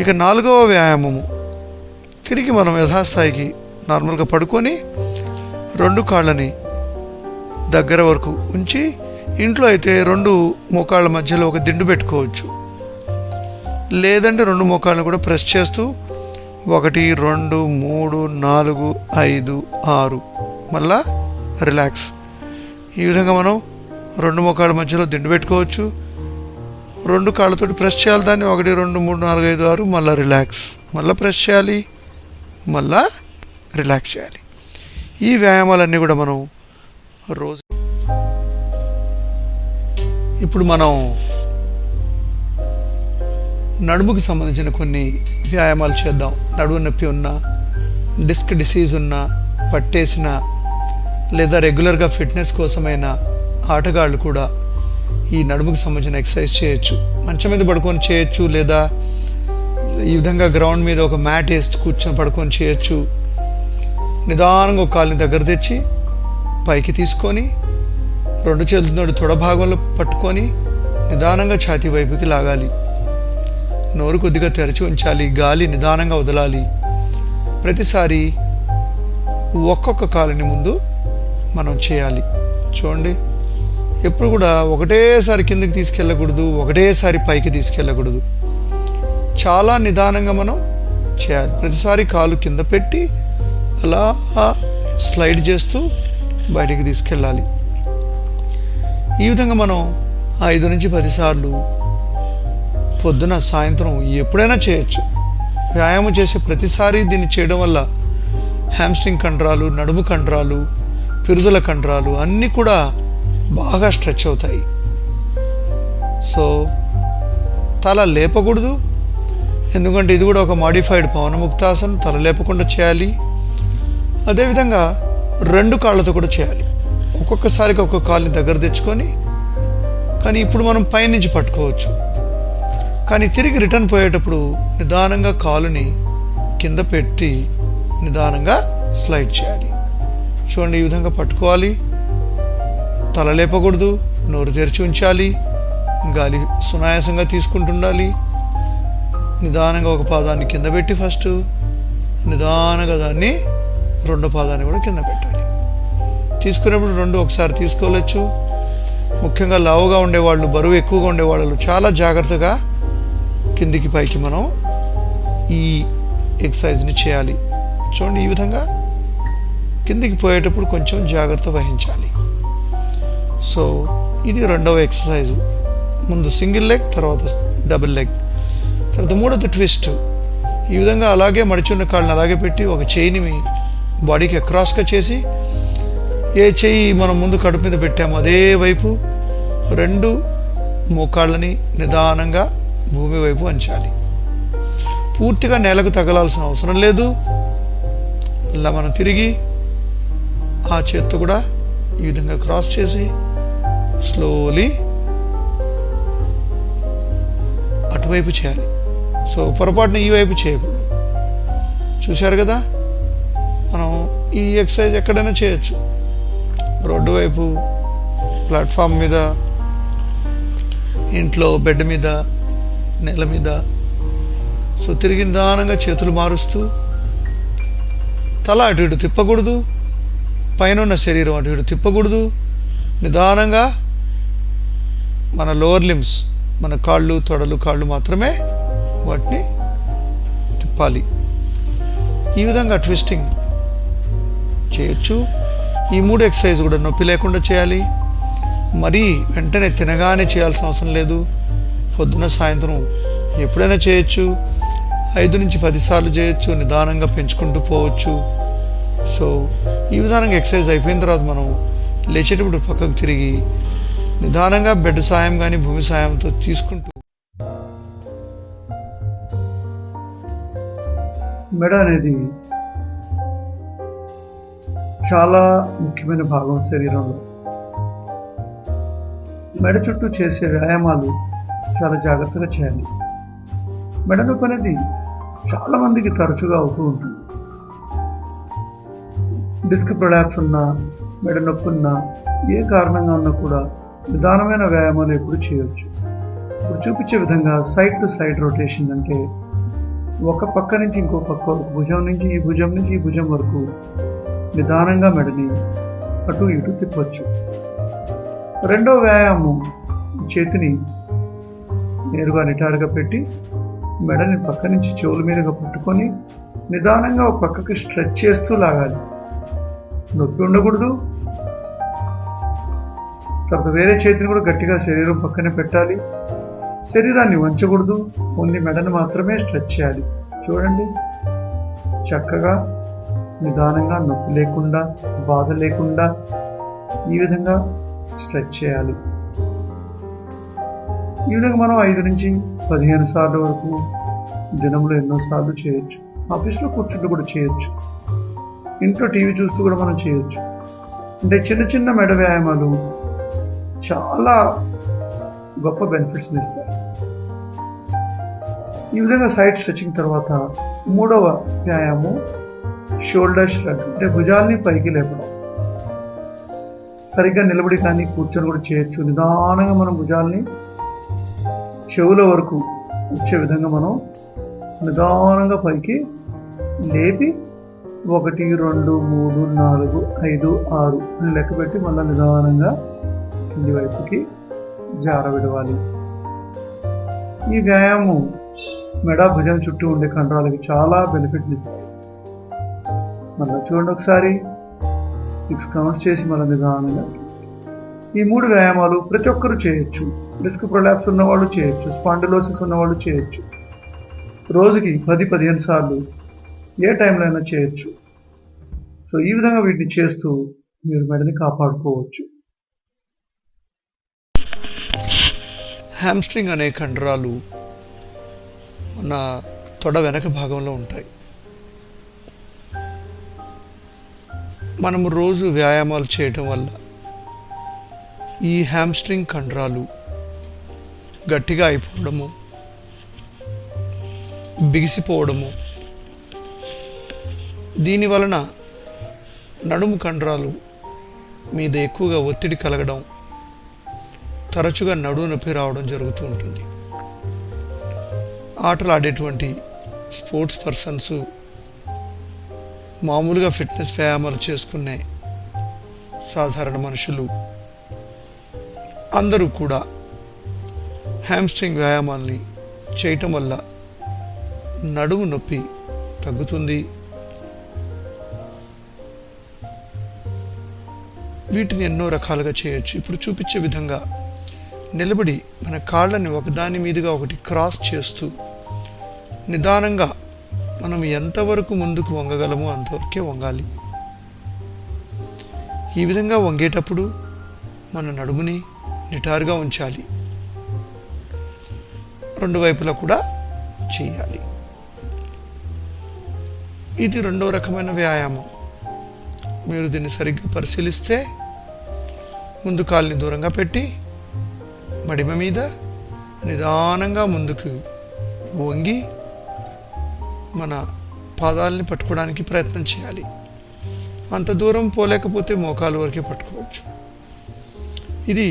ఇక 4వ వ్యాయామము, తిరిగి మనం యథాస్థాయికి నార్మల్గా పడుకొని 2 కాళ్ళని దగ్గర వరకు ఉంచి, ఇంట్లో అయితే 2 మోకాళ్ళ మధ్యలో ఒక దిండు పెట్టుకోవచ్చు. లేదంటే 2 మోకాళ్ళని కూడా ప్రెస్ చేస్తూ 1 2 3 4 5 6 మళ్ళా రిలాక్స్. ఈ విధంగా మనం 2 మోకాళ్ళ మధ్యలో దిండు పెట్టుకోవచ్చు. 2 కాళ్ళతోటి ప్రెస్ చేయాలి దాన్ని. 1 2 3 4 5 6 మళ్ళీ రిలాక్స్, మళ్ళీ ప్రెస్ చేయాలి, మళ్ళా రిలాక్స్ చేయాలి. ఈ వ్యాయామాలన్నీ కూడా మనం రోజు. ఇప్పుడు మనం నడుముకి సంబంధించిన కొన్ని వ్యాయామాలు చేద్దాం. నడుము నొప్పి ఉన్నా, డిస్క్ డిసీజ్ ఉన్నా, పట్టేసిన లేదా రెగ్యులర్గా ఫిట్నెస్ కోసమైన ఆటగాళ్ళు కూడా ఈ నడుముకి సంబంధించిన ఎక్సర్సైజ్ చేయొచ్చు. మంచం మీద పడుకొని చేయొచ్చు, లేదా ఈ విధంగా గ్రౌండ్ మీద ఒక మ్యాట్ వేసి కూర్చొని పడుకొని చేయొచ్చు. నిదానంగా ఒక కాలుని దగ్గర తెచ్చి పైకి తీసుకొని 2 చేతులతో తొడ భాగంలో పట్టుకొని నిదానంగా ఛాతీ వైపుకి లాగాలి. నోరు కొద్దిగా తెరచి ఉంచాలి, గాలి నిదానంగా వదలాలి. ప్రతిసారి ఒక్కొక్క కాలుని ముందు మనం చేయాలి. చూడండి, ఎప్పుడు కూడా ఒకటేసారి కిందకి తీసుకెళ్ళకూడదు, ఒకటేసారి పైకి తీసుకెళ్ళకూడదు. చాలా నిదానంగా మనం చేయాలి. ప్రతిసారి కాలు కింద పెట్టి అలా స్లైడ్ చేస్తూ బయటికి తీసుకెళ్ళాలి. ఈ విధంగా మనం 5 నుంచి 10 సార్లు పొద్దున, సాయంత్రం ఎప్పుడైనా చేయొచ్చు. వ్యాయామం చేసే ప్రతిసారి దీన్ని చేయడం వల్ల హ్యామ్స్ట్రింగ్ కండరాలు, నడుము కండరాలు, పిరుదుల కండరాలు అన్నీ కూడా బాగా స్ట్రెచ్ అవుతాయి. సో తల లేపకూడదు, ఎందుకంటే ఇది కూడా ఒక మాడిఫైడ్ పవనముక్తాసనం. తల లేపకుండా చేయాలి. అదేవిధంగా 2 కాళ్ళతో కూడా చేయాలి. ఒక్కొక్కసారికి ఒక్కొక్క కాళ్ళని దగ్గర తెచ్చుకొని, కానీ ఇప్పుడు మనం పైనుంచి పట్టుకోవచ్చు. కానీ తిరిగి రిటర్న్ పోయేటప్పుడు నిదానంగా కాలుని కింద పెట్టి నిదానంగా స్లైడ్ చేయాలి. చూడండి, ఈ విధంగా పట్టుకోవాలి. తల లేపకూడదు, నోరు తెరిచి ఉంచాలి, గాలి సునాయాసంగా తీసుకుంటుండాలి. నిదానంగా ఒక పాదాన్ని కింద పెట్టి ఫస్ట్ నిదానంగా దాన్ని 2వ పాదాన్ని కూడా కింద పెట్టాలి. తీసుకునేప్పుడు 2 ఒకసారి తీసుకోవచ్చు. ముఖ్యంగా లావుగా ఉండేవాళ్ళు, బరువు ఎక్కువగా ఉండేవాళ్ళు చాలా జాగ్రత్తగా కిందికి పైకి మనం ఈ ఎక్సర్సైజ్ని చేయాలి. చూడండి, ఈ విధంగా కిందికి పోయేటప్పుడు కొంచెం జాగ్రత్త వహించాలి. సో ఇది 2వ ఎక్సర్సైజు. ముందు సింగిల్ లెగ్, తర్వాత డబుల్ లెగ్, తర్వాత 3వది ట్విస్ట్. ఈ విధంగా అలాగే మడిచున్న కాళ్ళని అలాగే పెట్టి ఒక చేయిని బాడీకి అక్రాస్గా చేసి, ఏ చెయ్యి మనం ముందు కడుపు మీద పెట్టామో అదే వైపు 2 మోకాళ్ళని నిదానంగా భూమి వైపు వంచాలి. పూర్తిగా నేలకు తగలాల్సిన అవసరం లేదు. ఇలా మనం తిరిగి ఆ చేత్తో కూడా ఈ విధంగా క్రాస్ చేసి స్లోలీ అటువైపు చేయాలి. సో పొరపాటున ఈ వైపు చేయకూడదు. చూశారు కదా, మనం ఈ ఎక్సర్సైజ్ ఎక్కడైనా చేయొచ్చు. రోడ్డు వైపు, ప్లాట్ఫామ్ మీద, ఇంట్లో బెడ్ మీద, నేల మీద. సో తిరిగి నిదానంగా చేతులు మారుస్తూ తల అటు ఇటు తిప్పకూడదు, పైన ఉన్న శరీరం అటు ఇటు తిప్పకూడదు. నిదానంగా మన లోవర్ లిమ్స్, మన కాళ్ళు, తొడలు, కాళ్ళు మాత్రమే వాటిని తిప్పాలి. ఈ విధంగా ట్విస్టింగ్ చేయొచ్చు. ఈ 3 ఎక్సర్సైజ్ కూడా నొప్పి లేకుండా చేయాలి. మరీ వెంటనే తినగానే చేయాల్సిన అవసరం లేదు. పొద్దున సాయంత్రం ఎప్పుడైనా చేయొచ్చు. 5 నుంచి 10 సార్లు చేయొచ్చు. నిదానంగా పెంచుకుంటూ పోవచ్చు. సో ఈ విధానంగా ఎక్సర్సైజ్ అయిపోయిన తర్వాత మనం లేచేటప్పుడు పక్కకు తిరిగి నిదానంగా బెడ్ సాయం కానీ భూమి సాయంతో తీసుకుంటూ మెడ అనేది చాలా ముఖ్యమైన భాగం శరీరంలో. మెడ చుట్టూ చేసే వ్యాయామాలు చాలా జాగ్రత్తగా చేయాలి. మెడ నొప్పి అనేది చాలా మందికి తరచుగా అవుతూ ఉంటుంది. డిస్క్ ప్రొలాప్స్ ఉన్నా, మెడ నొప్పి ఉన్నా, ఏ కారణంగా ఉన్నా కూడా నిదానమైన వ్యాయామాలు ఎప్పుడు చేయొచ్చు. ఇప్పుడు చూపించే విధంగా సైడ్ టు సైడ్ రొటేషన్, అంటే ఒక పక్క నుంచి ఇంకో పక్క వరకు, భుజం నుంచి ఈ భుజం నుంచి ఈ భుజం వరకు నిదానంగా మెడని అటు ఇటు తిప్పొచ్చు. రెండో వ్యాయామం, చేతిని నేరుగా నిటారుగా పెట్టి మెడని పక్క నుంచి చెవుల మీదుగా పట్టుకొని నిదానంగా ఒక పక్కకి స్ట్రెచ్ చేస్తూ లాగాలి. నొప్పి ఉండకూడదు. తర్వాత వేరే చేతిని కూడా గట్టిగా శరీరం పక్కనే పెట్టాలి. శరీరాన్ని వంచకూడదు. ఓన్లీ మెడను మాత్రమే స్ట్రెచ్ చేయాలి. చూడండి, చక్కగా నిదానంగా, నొప్పి లేకుండా, బాధ లేకుండా ఈ విధంగా స్ట్రెచ్ చేయాలి. ఈ విధంగా మనం 5 నుంచి 15 సార్లు వరకు దినంలో ఎన్నోసార్లు చేయొచ్చు. ఆఫీస్లో కూర్చుంటూ కూడా చేయొచ్చు. ఇంట్లో టీవీ చూస్తూ కూడా మనం చేయొచ్చు. అంటే చిన్న చిన్న మెడ వ్యాయామాలు చాలా గొప్ప బెనిఫిట్స్ ఇస్తాయి. ఈ విధంగా సైడ్ స్ట్రెచింగ్ తర్వాత 3వ వ్యాయామం షోల్డర్ ష్రగ్, అంటే భుజాల్ని పైకి లేపడం. సరిగ్గా నిలబడి కానీ కూర్చొని కూడా చేయొచ్చు. నిదానంగా మనం భుజాల్ని చెవుల వరకు వచ్చే విధంగా మనం నిదానంగా పైకి లేపి 1, 2, 3, 4, 5, 6 అని లెక్క పెట్టి మళ్ళీ నిదానంగా కింది వైపుకి జారవిడవాలి. ఈ వ్యాయామం మెడ, భుజం చుట్టూ ఉండే కండరాలకి చాలా బెనిఫిట్లు ఇస్తాయి. మళ్ళీ చూడండి ఒకసారి 6 కౌంట్స్ చేసి మళ్ళీ నిదానంగా. ఈ 3 వ్యాయామాలు ప్రతి ఒక్కరూ చేయొచ్చు. డిస్క్ ప్రొలాప్స్ ఉన్నవాళ్ళు చేయొచ్చు, స్పాండిలోసిస్ ఉన్నవాళ్ళు చేయొచ్చు. రోజుకి 10-15 సార్లు ఏ టైంలో అయినా చేయొచ్చు. సో ఈ విధంగా వీటిని చేస్తూ మీరు మెడని కాపాడుకోవచ్చు. హ్యామ్స్ట్రింగ్ అనే కండరాలు మన తొడ వెనక భాగంలో ఉంటాయి. మనము రోజు వ్యాయామాలు చేయటం వల్ల ఈ హ్యామ్స్ట్రింగ్ కండరాలు గట్టిగా అయిపోవడము, బిగిసిపోవడము, దీని వలన నడుము కండరాలు మీద ఎక్కువగా ఒత్తిడి కలగడం, తరచుగా నడుము నొప్పి రావడం జరుగుతూ ఉంటుంది. ఆటలు ఆడేటువంటి స్పోర్ట్స్ పర్సన్స్, మామూలుగా ఫిట్నెస్ వ్యాయామాలు చేసుకునే సాధారణ మనుషులు అందరూ కూడా హ్యామ్స్ట్రింగ్ వ్యాయామాల్ని చేయటం వల్ల నడుము నొప్పి తగ్గుతుంది. వీటిని ఎన్నో రకాలుగా చేయొచ్చు. ఇప్పుడు చూపించే విధంగా నిలబడి మన కాళ్ళని ఒకదాని మీదుగా ఒకటి క్రాస్ చేస్తూ నిదానంగా మనం ఎంతవరకు ముందుకు వంగగలమో అంతవరకే వంగాలి. ఈ విధంగా వంగేటప్పుడు మన నడుముని నిటారుగా ఉంచాలి. 2 వైపులా కూడా చేయాలి. ఇది 2వ రకమైన వ్యాయామం. మీరు దీన్ని సరిగ్గా పరిశీలిస్తే ముందు కాళ్ళని దూరంగా పెట్టి మడిమ మీద నిదానంగా ముందుకు వంగి మన పాదాలని పట్టుకోవడానికి ప్రయత్నం చేయాలి. అంత దూరం పోలేకపోతే మోకాలు వరకే పట్టుకోవచ్చు. ఇది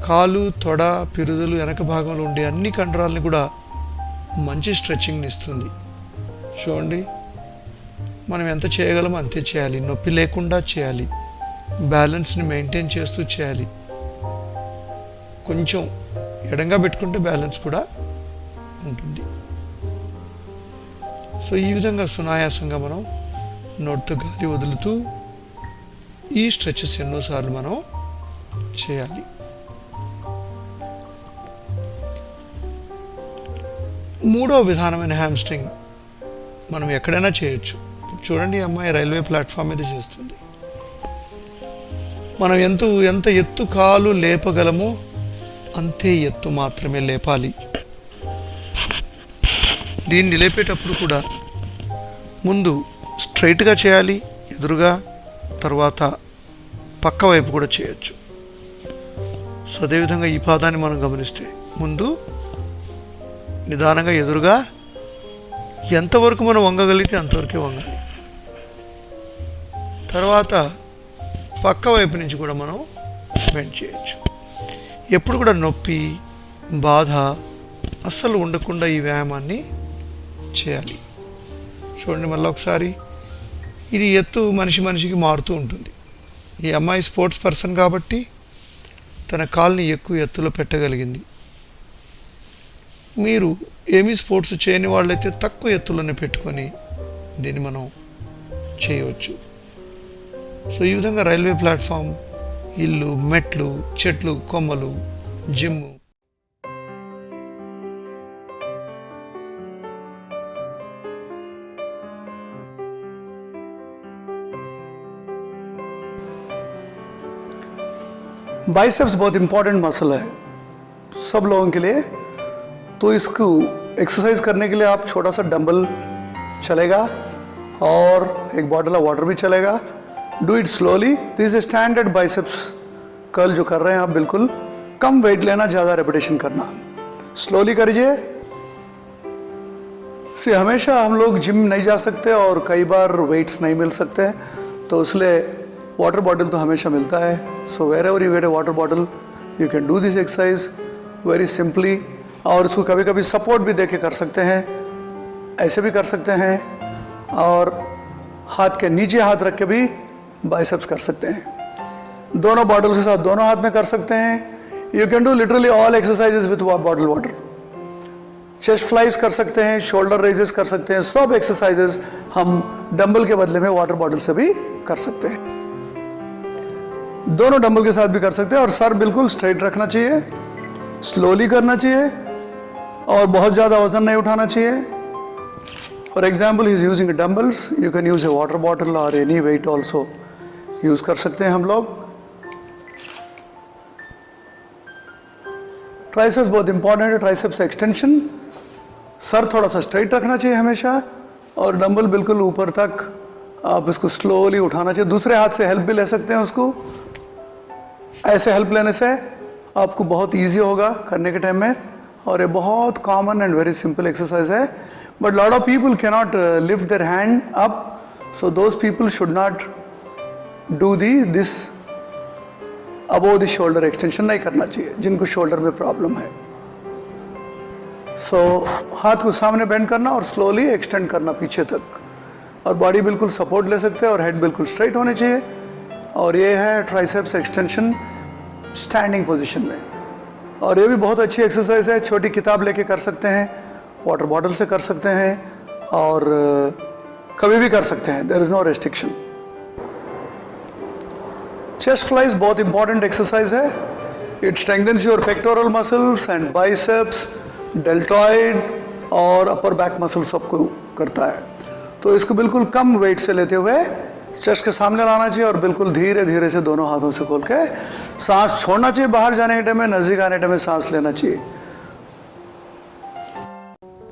కాలు, తొడ, పిరుదులు వెనక భాగంలో ఉండే అన్ని కండరాలని కూడా మంచి స్ట్రెచ్చింగ్ని ఇస్తుంది. చూడండి, మనం ఎంత చేయగలమో అంతే చేయాలి, నొప్పి లేకుండా చేయాలి, బ్యాలెన్స్ని మెయింటైన్ చేస్తూ చేయాలి. కొంచెం ఎడంగా పెట్టుకుంటే బ్యాలెన్స్ కూడా ఉంటుంది. సో ఈ విధంగా సునాయాసంగా మనం నోటితో గాలి వదులుతూ ఈ స్ట్రెచెస్ ఎన్నోసార్లు మనం చేయాలి. మూడో విధానమైన హ్యామ్స్ట్రింగ్ మనం ఎక్కడైనా చేయొచ్చు. చూడండి, ఈ అమ్మాయి రైల్వే ప్లాట్ఫామ్ మీద చేస్తుంది. మనం ఎంత ఎత్తు కాలు లేపగలమో అంతే ఎత్తు మాత్రమే లేపాలి. దీన్ని లేపేటప్పుడు కూడా ముందు స్ట్రైట్గా చేయాలి, ఎదురుగా, తర్వాత పక్క వైపు కూడా చేయొచ్చు. సో అదేవిధంగా ఈ పాదాన్ని మనం గమనిస్తే ముందు నిదానంగా ఎదురుగా, ఎంతవరకు మనం వంగగలిగితే అంతవరకే వంగాలి. తర్వాత పక్క వైపు నుంచి కూడా మనం బెండ్ చేయొచ్చు. ఎప్పుడు కూడా నొప్పి, బాధ అస్సలు ఉండకుండా ఈ వ్యాయామాన్ని చేయాలి. చూడండి మళ్ళీ ఒకసారి, ఇది ఎత్తు మనిషికి మారుతూ ఉంటుంది. ఈ అమ్మాయి స్పోర్ట్స్ పర్సన్ కాబట్టి తన కాల్ని ఎక్కువ ఎత్తులో పెట్టగలిగింది. మీరు ఏమీ స్పోర్ట్స్ చేయని వాళ్ళైతే తక్కువ ఎత్తులోనే పెట్టుకొని దీన్ని మనం చేయవచ్చు. సో ఈ విధంగా రైల్వే ప్లాట్ఫామ్, ఇల్లు, మెట్లు, చెట్లు, కొమ్మలు, జిమ్, बाइसेप्स बहुत इंपॉर्टेंट मसल है सब लोगों के लिए. तो इसको एक्सरसाइज करने के लिए आप छोटा सा डंबल चलेगा और एक बॉटल ऑफ वाटर भी चलेगा. Do it slowly. This is standard biceps curl जो कर रहे हैं आप, बिल्कुल कम वेट लेना, ज़्यादा रेपिटेशन करना. स्लोली करिए. से हमेशा हम लोग जिम नहीं जा सकते और कई बार वेट्स नहीं मिल सकते, तो इसलिए वाटर बॉटल तो हमेशा मिलता है. So wherever you get a water bottle you can do this exercise very simply. और इसको कभी कभी सपोर्ट भी दे के कर सकते हैं, ऐसे भी कर सकते हैं, और हाथ के नीचे हाथ रख के भी बाइसेप्स कर सकते हैं. दोनों बॉटल के साथ दोनों हाथ में कर सकते हैं. You can do literally all exercises with bottle water. Chest flies कर सकते हैं, शोल्डर रेजेस कर सकते हैं. सब एक्सरसाइजेज हम डंबल के बदले में वाटर बॉटल से भी कर सकते हैं. दोनों डंबल के साथ भी कर सकते हैं. और सर बिल्कुल स्ट्रेट रखना चाहिए, स्लोली करना चाहिए, और बहुत ज़्यादा वजन नहीं उठाना चाहिए. For example he is using dumbbells, you can use A water bottle और एनी वेट ऑल्सो यूज कर सकते हैं हम लोग. ट्राइसेप्स बहुत इंपॉर्टेंट है. ट्राइसेप्स एक्सटेंशन, सर थोड़ा सा स्ट्रेट रखना चाहिए हमेशा, और डंबल बिल्कुल ऊपर तक आप इसको स्लोली उठाना चाहिए. दूसरे हाथ से हेल्प भी ले सकते हैं उसको. ऐसे हेल्प लेने से आपको बहुत इजी होगा करने के टाइम में. और ये बहुत common and very simple exercise है. But lot of people can not lift their hand up, so those people should not do this above the shoulder extension. नहीं करना चाहिए जिनको शोल्डर में प्रॉब्लम है. सो हाथ को सामने बेंड करना और स्लोली एक्सटेंड करना पीछे तक, और बॉडी बिल्कुल सपोर्ट ले सकते हैं, और हेड बिल्कुल स्ट्राइट होने चाहिए. और ये है ट्राइसेप्स एक्सटेंशन स्टैंडिंग पोजीशन में. और ये भी बहुत अच्छी एक्सरसाइज है. छोटी किताब लेके कर सकते हैं, वाटर बॉटल से कर सकते हैं, और कभी भी कर सकते हैं. There is no restriction. Chest flies बहुत इंपॉर्टेंट एक्सरसाइज है. It strengthens your pectoral muscles and biceps, deltoid और अपर बैक मसल सबको करता है. तो इसको बिल्कुल कम वेट से लेते हुए चेस्ट के सामने लाना चाहिए, और बिल्कुल धीरे धीरे से दोनों हाथों से खोल के सांस छोड़ना चाहिए. बाहर जाने के टाइम में, नजदीक आने के टाइम में सांस लेना चाहिए.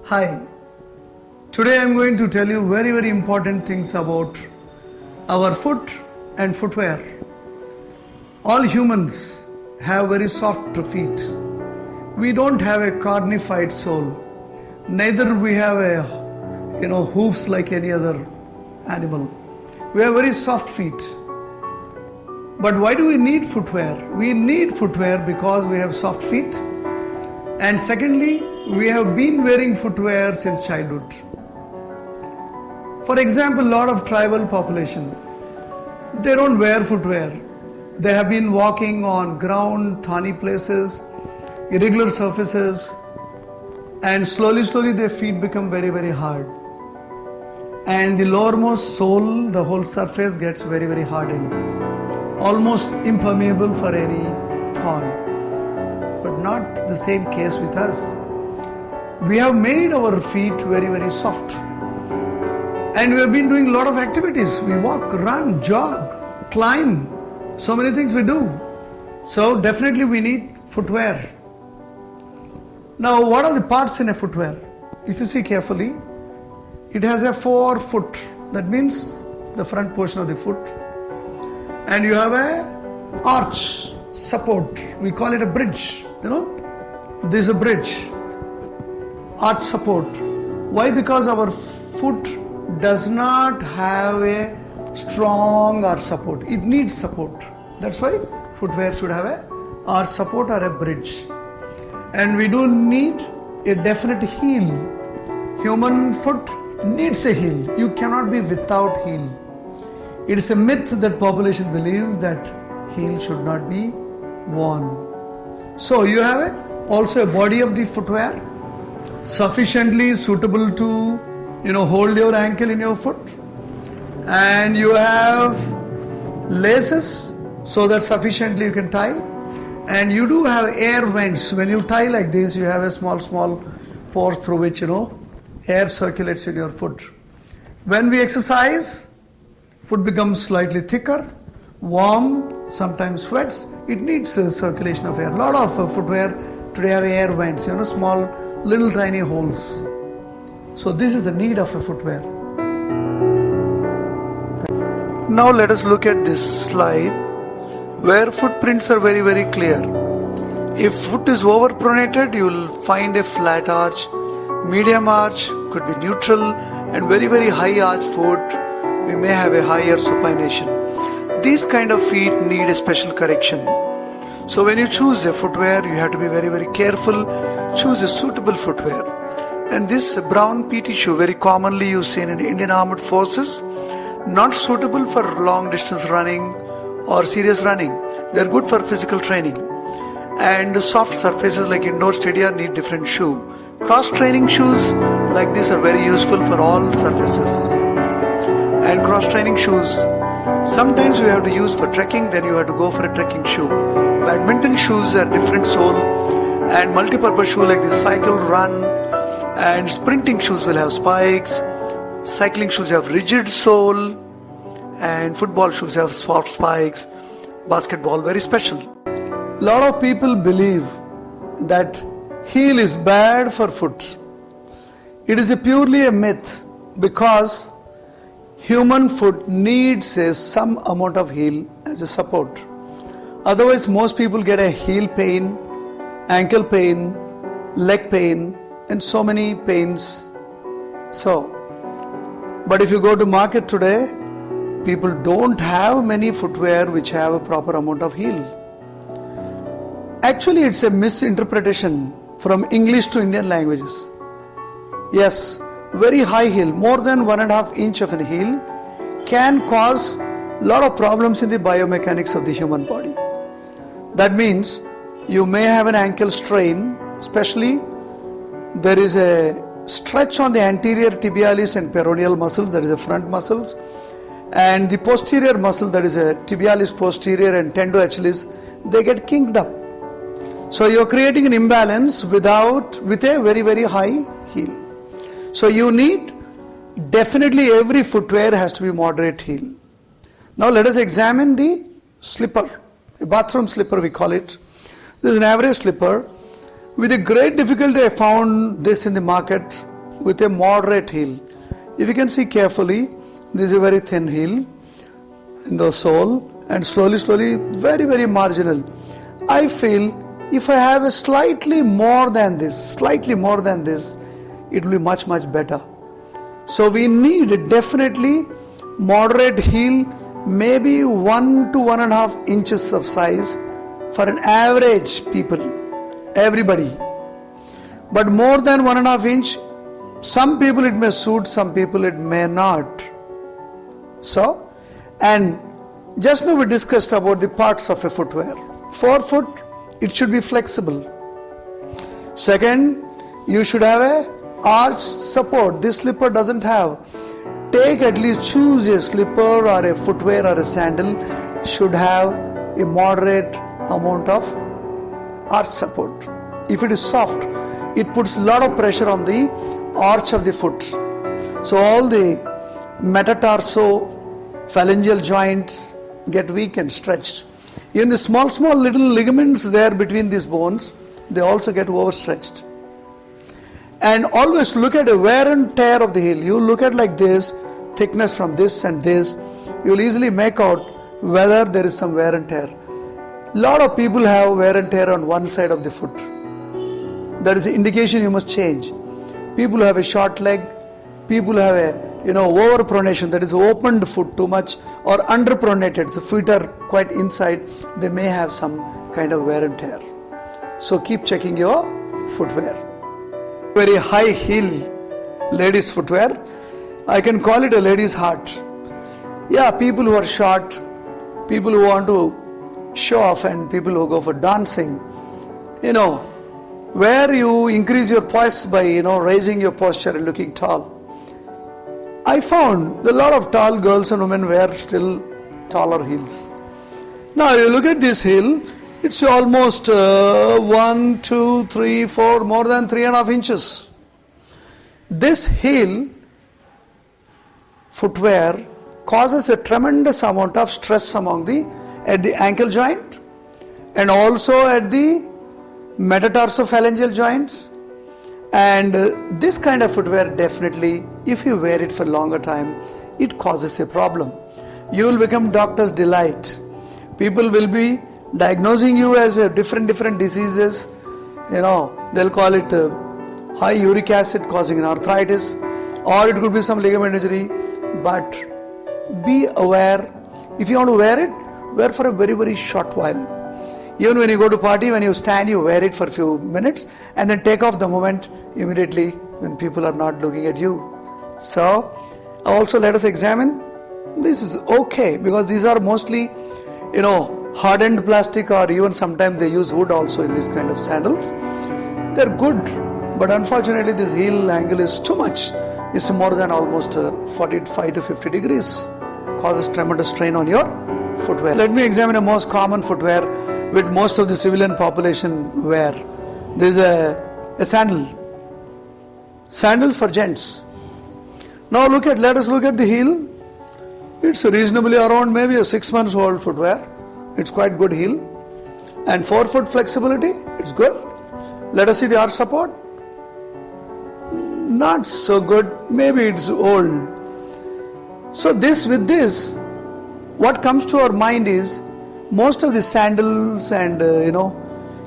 Hi, today I am going to tell you very very important things about our foot and footwear. All humans have very soft feet. We don't have a cornified sole. Neither we have a hoofs like any other animal. We have very soft feet. But why do we need footwear? We need footwear because we have soft feet. And secondly, we have been wearing footwear since childhood. For example, a lot of tribal population, they don't wear footwear. They have been walking on ground, thorny places, irregular surfaces, and slowly their feet become very hard. And the lowermost sole, the whole surface gets very hardened, almost impermeable for any thorn. But not the same case with us. We have made our feet very soft. And we have been doing a lot of activities. We walk, run, jog, climb. So many things we do. So definitely we need footwear. Now, what are the parts in a footwear? If you see carefully, it has a forefoot. That means the front portion of the foot. And you have a arch, support. We call it a bridge. This is a bridge. Arch support. Why? Because our foot does not have a strong arch support. It needs support. That's why footwear should have a arch support or a bridge. And we do need a definite heel. Human foot needs a heel. You cannot be without heel. It is a myth that population believes that heel should not be worn. So you have also a body of the footwear sufficiently suitable to hold your ankle in your foot, and you have laces so that sufficiently you can tie, and you do have air vents. When you tie like this, you have a small pores through which air circulates in your foot. When we exercise, foot becomes slightly thicker, warm, sometimes sweats. It needs a circulation of air. A lot of footwear today have air vents, small little tiny holes. So this is the need of a footwear. Now let us look at this slide where footprints are very clear. If foot is overpronated, you will find a flat arch, medium arch, could be neutral, and very high arch foot. We may have a higher supination. These kind of feet need a special correction. So when you choose a footwear, you have to be very careful. Choose a suitable footwear. And this brown PT shoe, very commonly used in Indian Armed Forces, not suitable for long distance running or serious running. They are good for physical training. And soft surfaces like indoor stadia need different shoe. Cross training shoes like this are very useful for all surfaces. And cross training shoes, sometimes you have to use for trekking, then you have to go for a trekking shoe. Badminton shoes are different sole, and multi-purpose shoe like this cycle, run, and sprinting shoes will have spikes. Cycling shoes have rigid sole, and football shoes have soft spikes. Basketball very special. A lot of people believe that heel is bad for foot. It is purely a myth, because human foot needs some amount of heel as a support. Otherwise, most people get a heel pain, ankle pain, leg pain, and so many pains. But if you go to market today, people don't have many footwear which have a proper amount of heel. Actually, it's a misinterpretation from English to Indian languages. Yes, very high heel, more than 1.5 inch of a heel, can cause a lot of problems in the biomechanics of the human body. That means you may have an ankle strain, especially there is a stretch on the anterior tibialis and peroneal muscles, that is the front muscles, and the posterior muscle, that is a tibialis posterior and tendo achilis, they get kinked up. So you are creating an imbalance with a very high heel. So you need, definitely every footwear has to be moderate heel. Now let us examine the slipper, a bathroom slipper we call it. This is an average slipper. With a great difficulty I found this in the market with a moderate heel. If you can see carefully, this is a very thin heel in the sole, and slowly very marginal. I feel if I have a slightly more than this, it will be much better. So we need definitely moderate heel, maybe 1 to 1.5 inches of size for an average people, everybody. But more than 1.5 inch, Some people it may suit, some people it may not. So, and just now we discussed about the parts of a footwear. Forefoot, it should be flexible. Second, you should have a arch support. This slipper doesn't have. Take at least, choose a slipper or a footwear or a sandal should have a moderate amount of arch support. If it is soft, it puts a lot of pressure on the arch of the foot. So all the metatarsophalangeal joints get weak and stretched. Even the small little ligaments there between these bones, they also get overstretched. And always look at a wear and tear of the heel. You look at like this, thickness from this and this, you'll easily make out whether there is some wear and tear. Lot of people have wear and tear on one side of the foot. That is the indication you must change. People who have a short leg, people who have a overpronation, that is opened foot too much, or underpronated, the feet are quite inside, they may have some kind of wear and tear. So keep checking your footwear. Very high heel ladies footwear, I can call it a lady's heart. Yeah, people who are short, people who want to show off, and people who go for dancing, where you increase your poise by raising your posture and looking tall. I found a lot of tall girls and women wear still taller heels. Now you look at this heel, it's almost 1, 2, 3, 4, more than 3.5 inches. This heel footwear causes a tremendous amount of stress at the ankle joint and also at the metatarsophalangeal joints. And this kind of footwear, definitely, if you wear it for longer time, it causes a problem. You will become doctor's delight. People will be diagnosing you as different diseases. They'll call it high uric acid causing an arthritis, or it could be some ligament injury. But be aware, if you want to wear it, wear for a very short while. Even when you go to party, when you stand, you wear it for a few minutes and then take off the moment immediately when people are not looking at you. So also let us examine, this is okay, because these are mostly hardened plastic, or even sometimes they use wood also in this kind of sandals. They're good, but unfortunately this heel angle is too much. It's more than almost 45 to 50 degrees, causes tremendous strain on your footwear. Let me examine a most common footwear which most of the civilian population wear. This is a sandal. Sandals for gents. Now let us look at the heel. It's reasonably around maybe a 6 months old footwear. It's quite good heel. And forefoot flexibility, it's good. Let us see the arch support. Not so good, maybe it's old. So with this, what comes to our mind is, most of the sandals and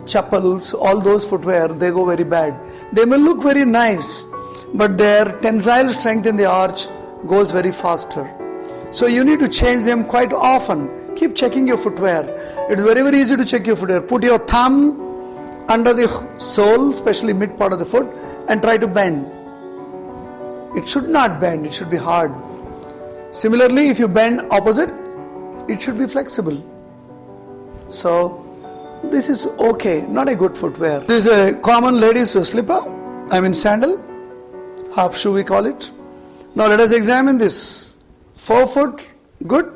chappals, all those footwear, they go very bad. They may look very nice, but their tensile strength in the arch goes very faster. So you need to change them quite often. Keep checking your footwear. It's very easy to check your footwear. Put your thumb under the sole, especially mid part of the foot, and try to bend. It should not bend, it should be hard. Similarly, if you bend opposite, it should be flexible. So this is okay, not a good footwear. This is a common ladies slipper, sandal, half shoe we call it. Now let us examine this. Forefoot, good.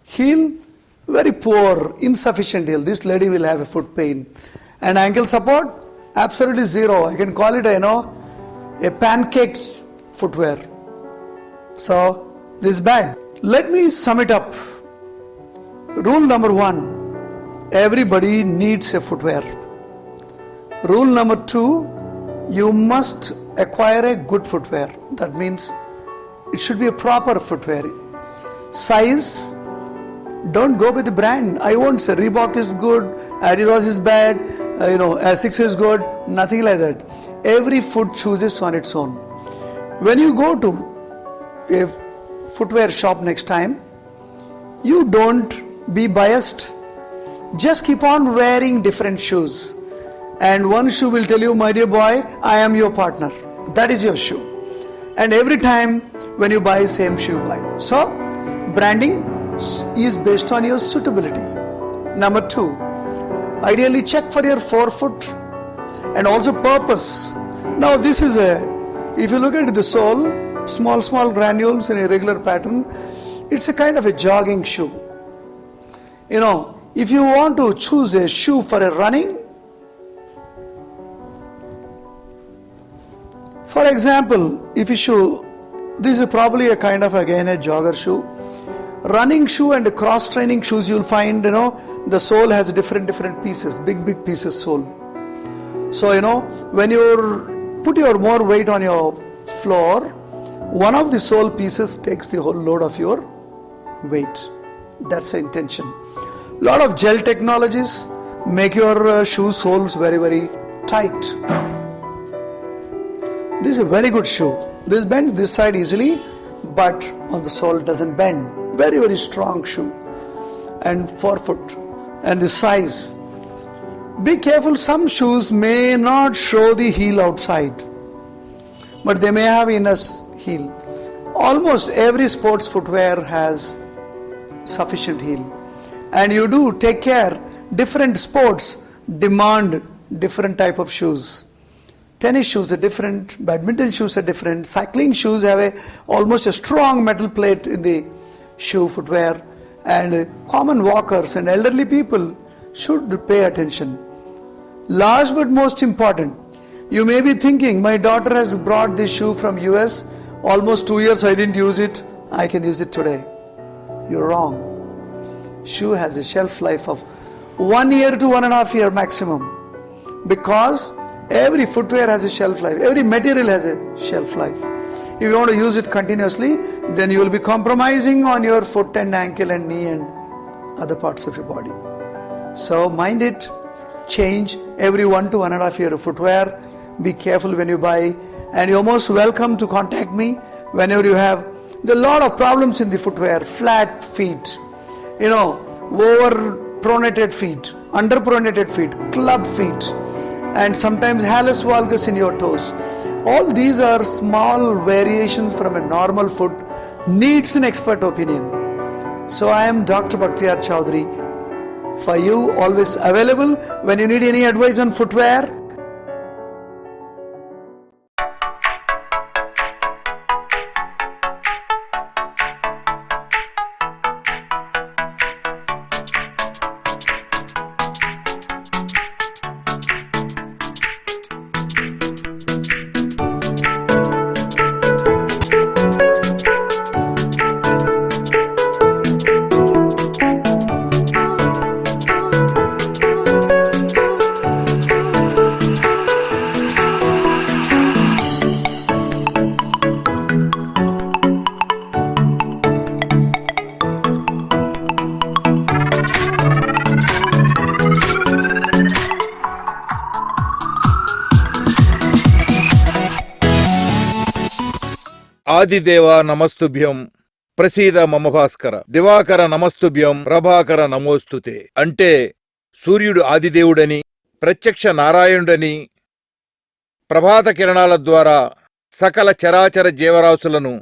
Heel, very poor, insufficient heel. This lady will have a foot pain. And ankle support, absolutely zero. I can call it a pancake footwear. So this is bad. Let me sum it up. Rule number 1, everybody needs a footwear. Rule number 2, you must acquire a good footwear. That means it should be a proper footwear. Size, don't go with the brand. I won't say Reebok is good, Adidas is bad, Asics is good, nothing like that. Every foot chooses on its own. When you go to a footwear shop next time, you don't be biased. Just keep on wearing different shoes. And one shoe will tell you, my dear boy, I am your partner. That is your shoe. and every time when you buy, same shoe buy. So branding is based on your suitability. Number 2, ideally check for your forefoot and also purpose. Now this is if you look at the sole, small granules in a regular pattern, it's a kind of a jogging shoe. If you want to choose a shoe for a running, for example, if you shoe, this is probably a kind of again a jogger shoe. Running shoe and cross training shoes, you'll find the sole has different pieces, big pieces sole. So when you put your more weight on your floor, one of the sole pieces takes the whole load of your weight. That's the intention. Lot of gel technologies make your shoe soles very tight. This is a very good shoe. This bends this side easily, but on the sole doesn't bend. Very strong shoe. And forefoot and the size. Be careful, some shoes may not show the heel outside, but they may have inner heel. Almost every sports footwear has sufficient heel. And you do take care, different sports demand different type of shoes. Tennis shoes are different, badminton shoes are different, cycling shoes have almost a strong metal plate in the shoe footwear, and common walkers and elderly people should pay attention. Last but most important, you may be thinking, my daughter has brought this shoe from US, almost 2 years I didn't use it, I can use it today. You're wrong. Shoe has a shelf life of 1 year to 1.5 years maximum, because every footwear has a shelf life, every material has a shelf life. If you want to use it continuously, then you will be compromising on your foot and ankle and knee and other parts of your body. So mind it, change every 1 to 1.5 year of footwear. Be careful when you buy, and you're most welcome to contact me whenever you have a lot of problems in the footwear, flat feet, over pronated feet, under pronated feet, club feet, and sometimes hallus valgus in your toes. All these are small variations from a normal foot, needs an expert opinion. So I am Dr. Bakhtiar Choudhary, for you, always available when you need any advice on footwear. ఆదిదేవ నమస్తుభ్యం, ప్రసీద మమ భాస్కర, దివాకర నమస్తుభ్యం, ప్రభాకర నమోస్తుతే. అంటే సూర్యుడు ఆదిదేవుడని, ప్రత్యక్ష నారాయణుడని, ప్రభాత కిరణాల ద్వారా సకల చరాచర జీవరాశులను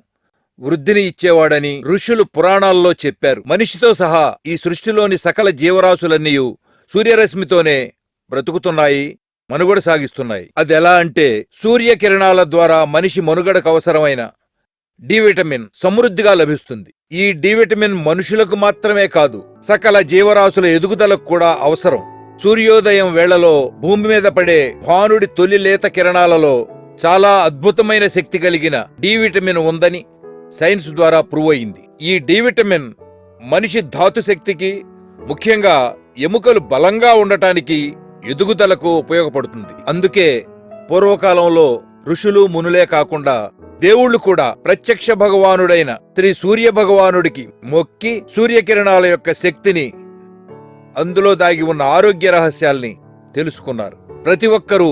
వృద్ధిని ఇచ్చేవాడని ఋషులు పురాణాల్లో చెప్పారు. మనిషితో సహా ఈ సృష్టిలోని సకల జీవరాశులన్నీ సూర్యరశ్మితోనే బ్రతుకుతున్నాయి, మనుగడ సాగిస్తున్నాయి. అదెలా అంటే, సూర్యకిరణాల ద్వారా మనిషి మనుగడకు అవసరమైన డి విటమిన్ సమృద్ధిగా లభిస్తుంది. ఈ డి విటమిన్ మనుషులకు మాత్రమే కాదు, సకల జీవరాశుల ఎదుగుదలకు కూడా అవసరం. సూర్యోదయం వేళలో భూమి మీద పడే భానుడి తొలి లేత కిరణాలలో చాలా అద్భుతమైన శక్తి కలిగిన డి విటమిన్ ఉందని సైన్స్ ద్వారా ప్రూవ్ అయింది. ఈ డి విటమిన్ మనిషి ధాతు శక్తికి, ముఖ్యంగా ఎముకలు బలంగా ఉండటానికి, ఎదుగుదలకు ఉపయోగపడుతుంది. అందుకే పూర్వకాలంలో ఋషులు మునులే కాకుండా దేవుళ్లు కూడా ప్రత్యక్ష భగవానుడైన శ్రీ సూర్య భగవానుడికి మొక్కి సూర్యకిరణాల యొక్క శక్తిని, అందులో దాగి ఉన్న ఆరోగ్య రహస్యాల్ని తెలుసుకున్నారు. ప్రతి ఒక్కరూ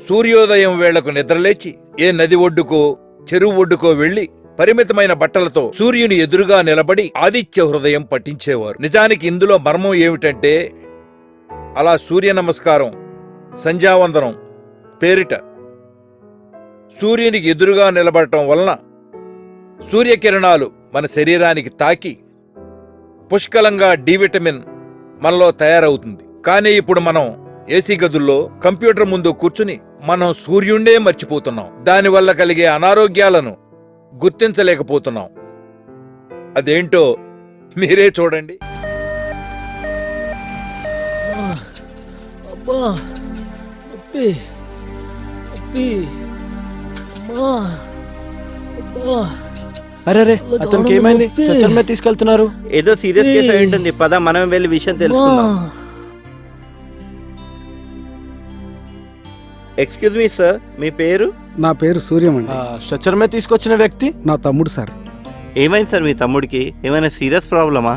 సూర్యోదయం వేళకు నిద్రలేచి ఏ నది ఒడ్డుకో చెరువు ఒడ్డుకో వెళ్లి పరిమితమైన బట్టలతో సూర్యుని ఎదురుగా నిలబడి ఆదిత్య హృదయం పఠించేవారు. నిజానికి ఇందులో మర్మం ఏమిటంటే, అలా సూర్య నమస్కారం, సంధ్యావందనం పేరిట సూర్యునికి ఎదురుగా నిలబడటం వలన సూర్యకిరణాలు మన శరీరానికి తాకి పుష్కలంగా డి విటమిన్ మనలో తయారవుతుంది. కానీ ఇప్పుడు మనం ఏసీ గదుల్లో కంప్యూటర్ ముందు కూర్చుని మనం సూర్యుండే మర్చిపోతున్నాం. దానివల్ల కలిగే అనారోగ్యాలను గుర్తించలేకపోతున్నాం. అదేంటో మీరే చూడండి. అబ్బా నొప్పి నొప్పి అమ్మా అబ్బా. అరే అతనికి ఏమైంది? స్ట్రెచర్ మీద తీసుకెళ్తున్నారు. ఏదో సీరియస్ కేసు అయి ఉంటుంది. పద మనం వెళ్ళి విషయం తెలుసుకుందాం. ఎక్స్క్యూజ్ మీ సార్, మీ పేరు? నా పేరు సూర్యం అండి. స్ట్రెచర్ మీద తీసుకొచ్చిన వ్యక్తి నా తమ్ముడు సార్. ఏమైంది సార్ మీ తమ్ముడికి? ఏమైనా సీరియస్ ప్రాబ్లమా?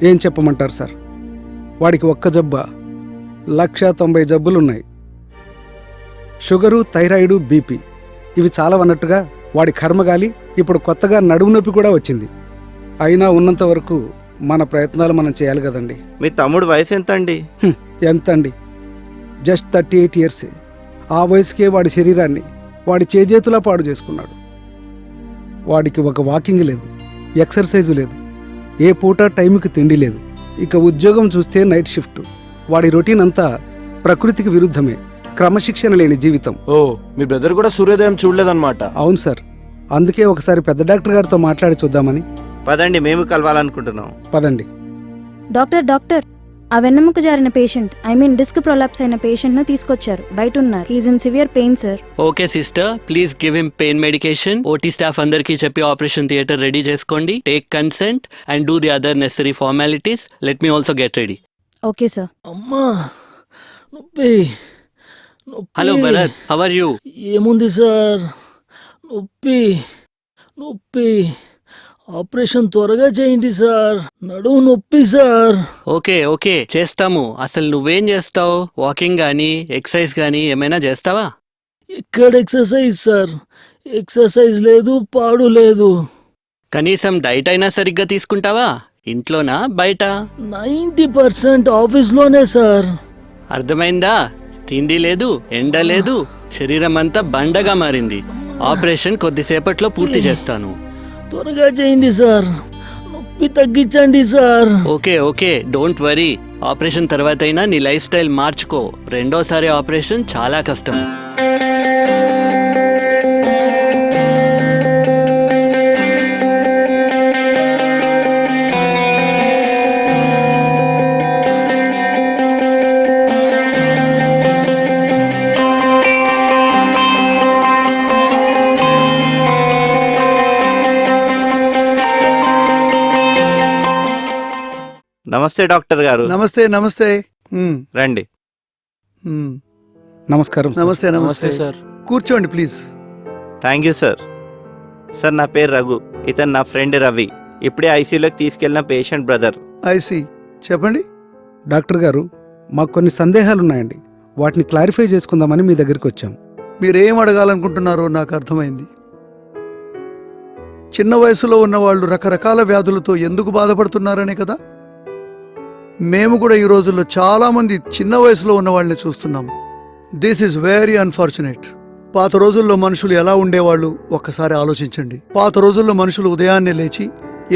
ఏం చెప్పమంటారు సార్, వాడికి ఒక్క జబ్బా 190 జబ్బులున్నాయి. షుగరు, థైరాయిడు, బీపీ ఇవి చాలా అన్నట్టుగా వాడి కర్మగాలి ఇప్పుడు కొత్తగా నడుము నొప్పి కూడా వచ్చింది. అయినా ఉన్నంత వరకు మన ప్రయత్నాలు మనం చేయాలి కదండి. మీ తమ్ముడు వయసు ఎంత అండి? ఎంత అండి, జస్ట్ 38 ఇయర్సే. ఆ వయసుకే వాడి శరీరాన్ని వాడి చేజేతులా పాడు చేసుకున్నాడు. వాడికి ఒక వాకింగ్ లేదు, ఎక్సర్సైజు లేదు, ఏ పూట టైంకి తిండి లేదు. ఇక ఉద్యోగం చూస్తే నైట్ షిఫ్ట్. వాడి రొటీన్ అంతా ప్రకృతికి విరుద్ధమే, క్రమశిక్షణ లేని జీవితం. ఓ, మీ బ్రదర్ కూడా సూర్యోదయం చూడలేదన్నమాట. అవును సార్, అందుకే ఒకసారి పెద్ద డాక్టర్ గారితో మాట్లాడి చూద్దామని. పదండి, మేము కలవాలనుకుంటున్నాం. పదండి. డాక్టర్ ఆ వెన్నెముక జారిన పేషెంట్, డిస్క్ ప్రొలాప్స్ అయిన పేషెంట్ ను తీసుకొచ్చారు. బయట ఉన్నారు. He's in severe pain sir. Okay sister, please give him pain medication. OT staff అందరికీ చెప్పి ఆపరేషన్ థియేటర్ రెడీ చేసుకోండి. Take consent and do the other necessary formalities. Let me also get ready. Okay sir. అమ్మా నొప్పి నొప్పి. Hello Bharat, how are you? ఏముంది sir, నొప్పి నొప్పి. Operation త్వరగా చేయండి సార్, నడుము నొప్పి సార్. ఓకే చేస్తాము. అసలు నువ్వేం చేస్తావు? వాకింగ్ గానీ ఎక్సర్సైజ్ గానీ ఏమైనా చేస్తావా? ఎక్కడ ఎక్సర్సైజ్ సార్, ఎక్సర్సైజ్ లేదు, పాడు లేదు. కనీసం డైట్ అయినా సరిగ్గా తీసుకుంటావా? ఇంట్లోనా బయట? 90% ఆఫీస్లోనే సార్. అర్థమైందా? తిండి లేదు, ఎండ లేదు, శరీరం అంతా బండగా మారింది. ఆపరేషన్ కొద్దిసేపట్లో పూర్తి చేస్తాను. త్వరగా చేయండి సార్, నొప్పి తగ్గించండి sir. Okay don't worry. Operation తర్వాత అయినా నీ లైఫ్ స్టైల్ మార్చుకో. రెండోసారి ఆపరేషన్ చాలా కష్టం. నమస్తే డాక్టర్ గారు. నమస్తే. రండి. నమస్కారం. నమస్తే సార్. కూర్చోండి please. Thank you sir. Sir నా పేరు రఘు, ఇతను నా ఫ్రెండ్ రవి. ఇప్పుడే ఐసీయూలోకి తీసుకెళ్లిన పేషెంట్ బ్రదర్. ఐసీ, చెప్పండి. డాక్టర్ గారు, మాకు కొన్ని సందేహాలున్నాయండి. వాటిని క్లారిఫై చేసుకుందామని మీ దగ్గరికి వచ్చాం. మీరేం అడగాలనుకుంటున్నారో నాకు అర్థమైంది. చిన్న వయసులో ఉన్నవాళ్ళు రకరకాల వ్యాధులతో ఎందుకు బాధపడుతున్నారనే కదా. మేము కూడా ఈ రోజుల్లో చాలా మంది చిన్న వయసులో ఉన్న వాళ్ళని చూస్తున్నాము. This is very unfortunate. పాత రోజుల్లో మనుషులు ఎలా ఉండేవాళ్ళు ఒక్కసారి ఆలోచించండి. పాత రోజుల్లో మనుషులు ఉదయాన్నే లేచి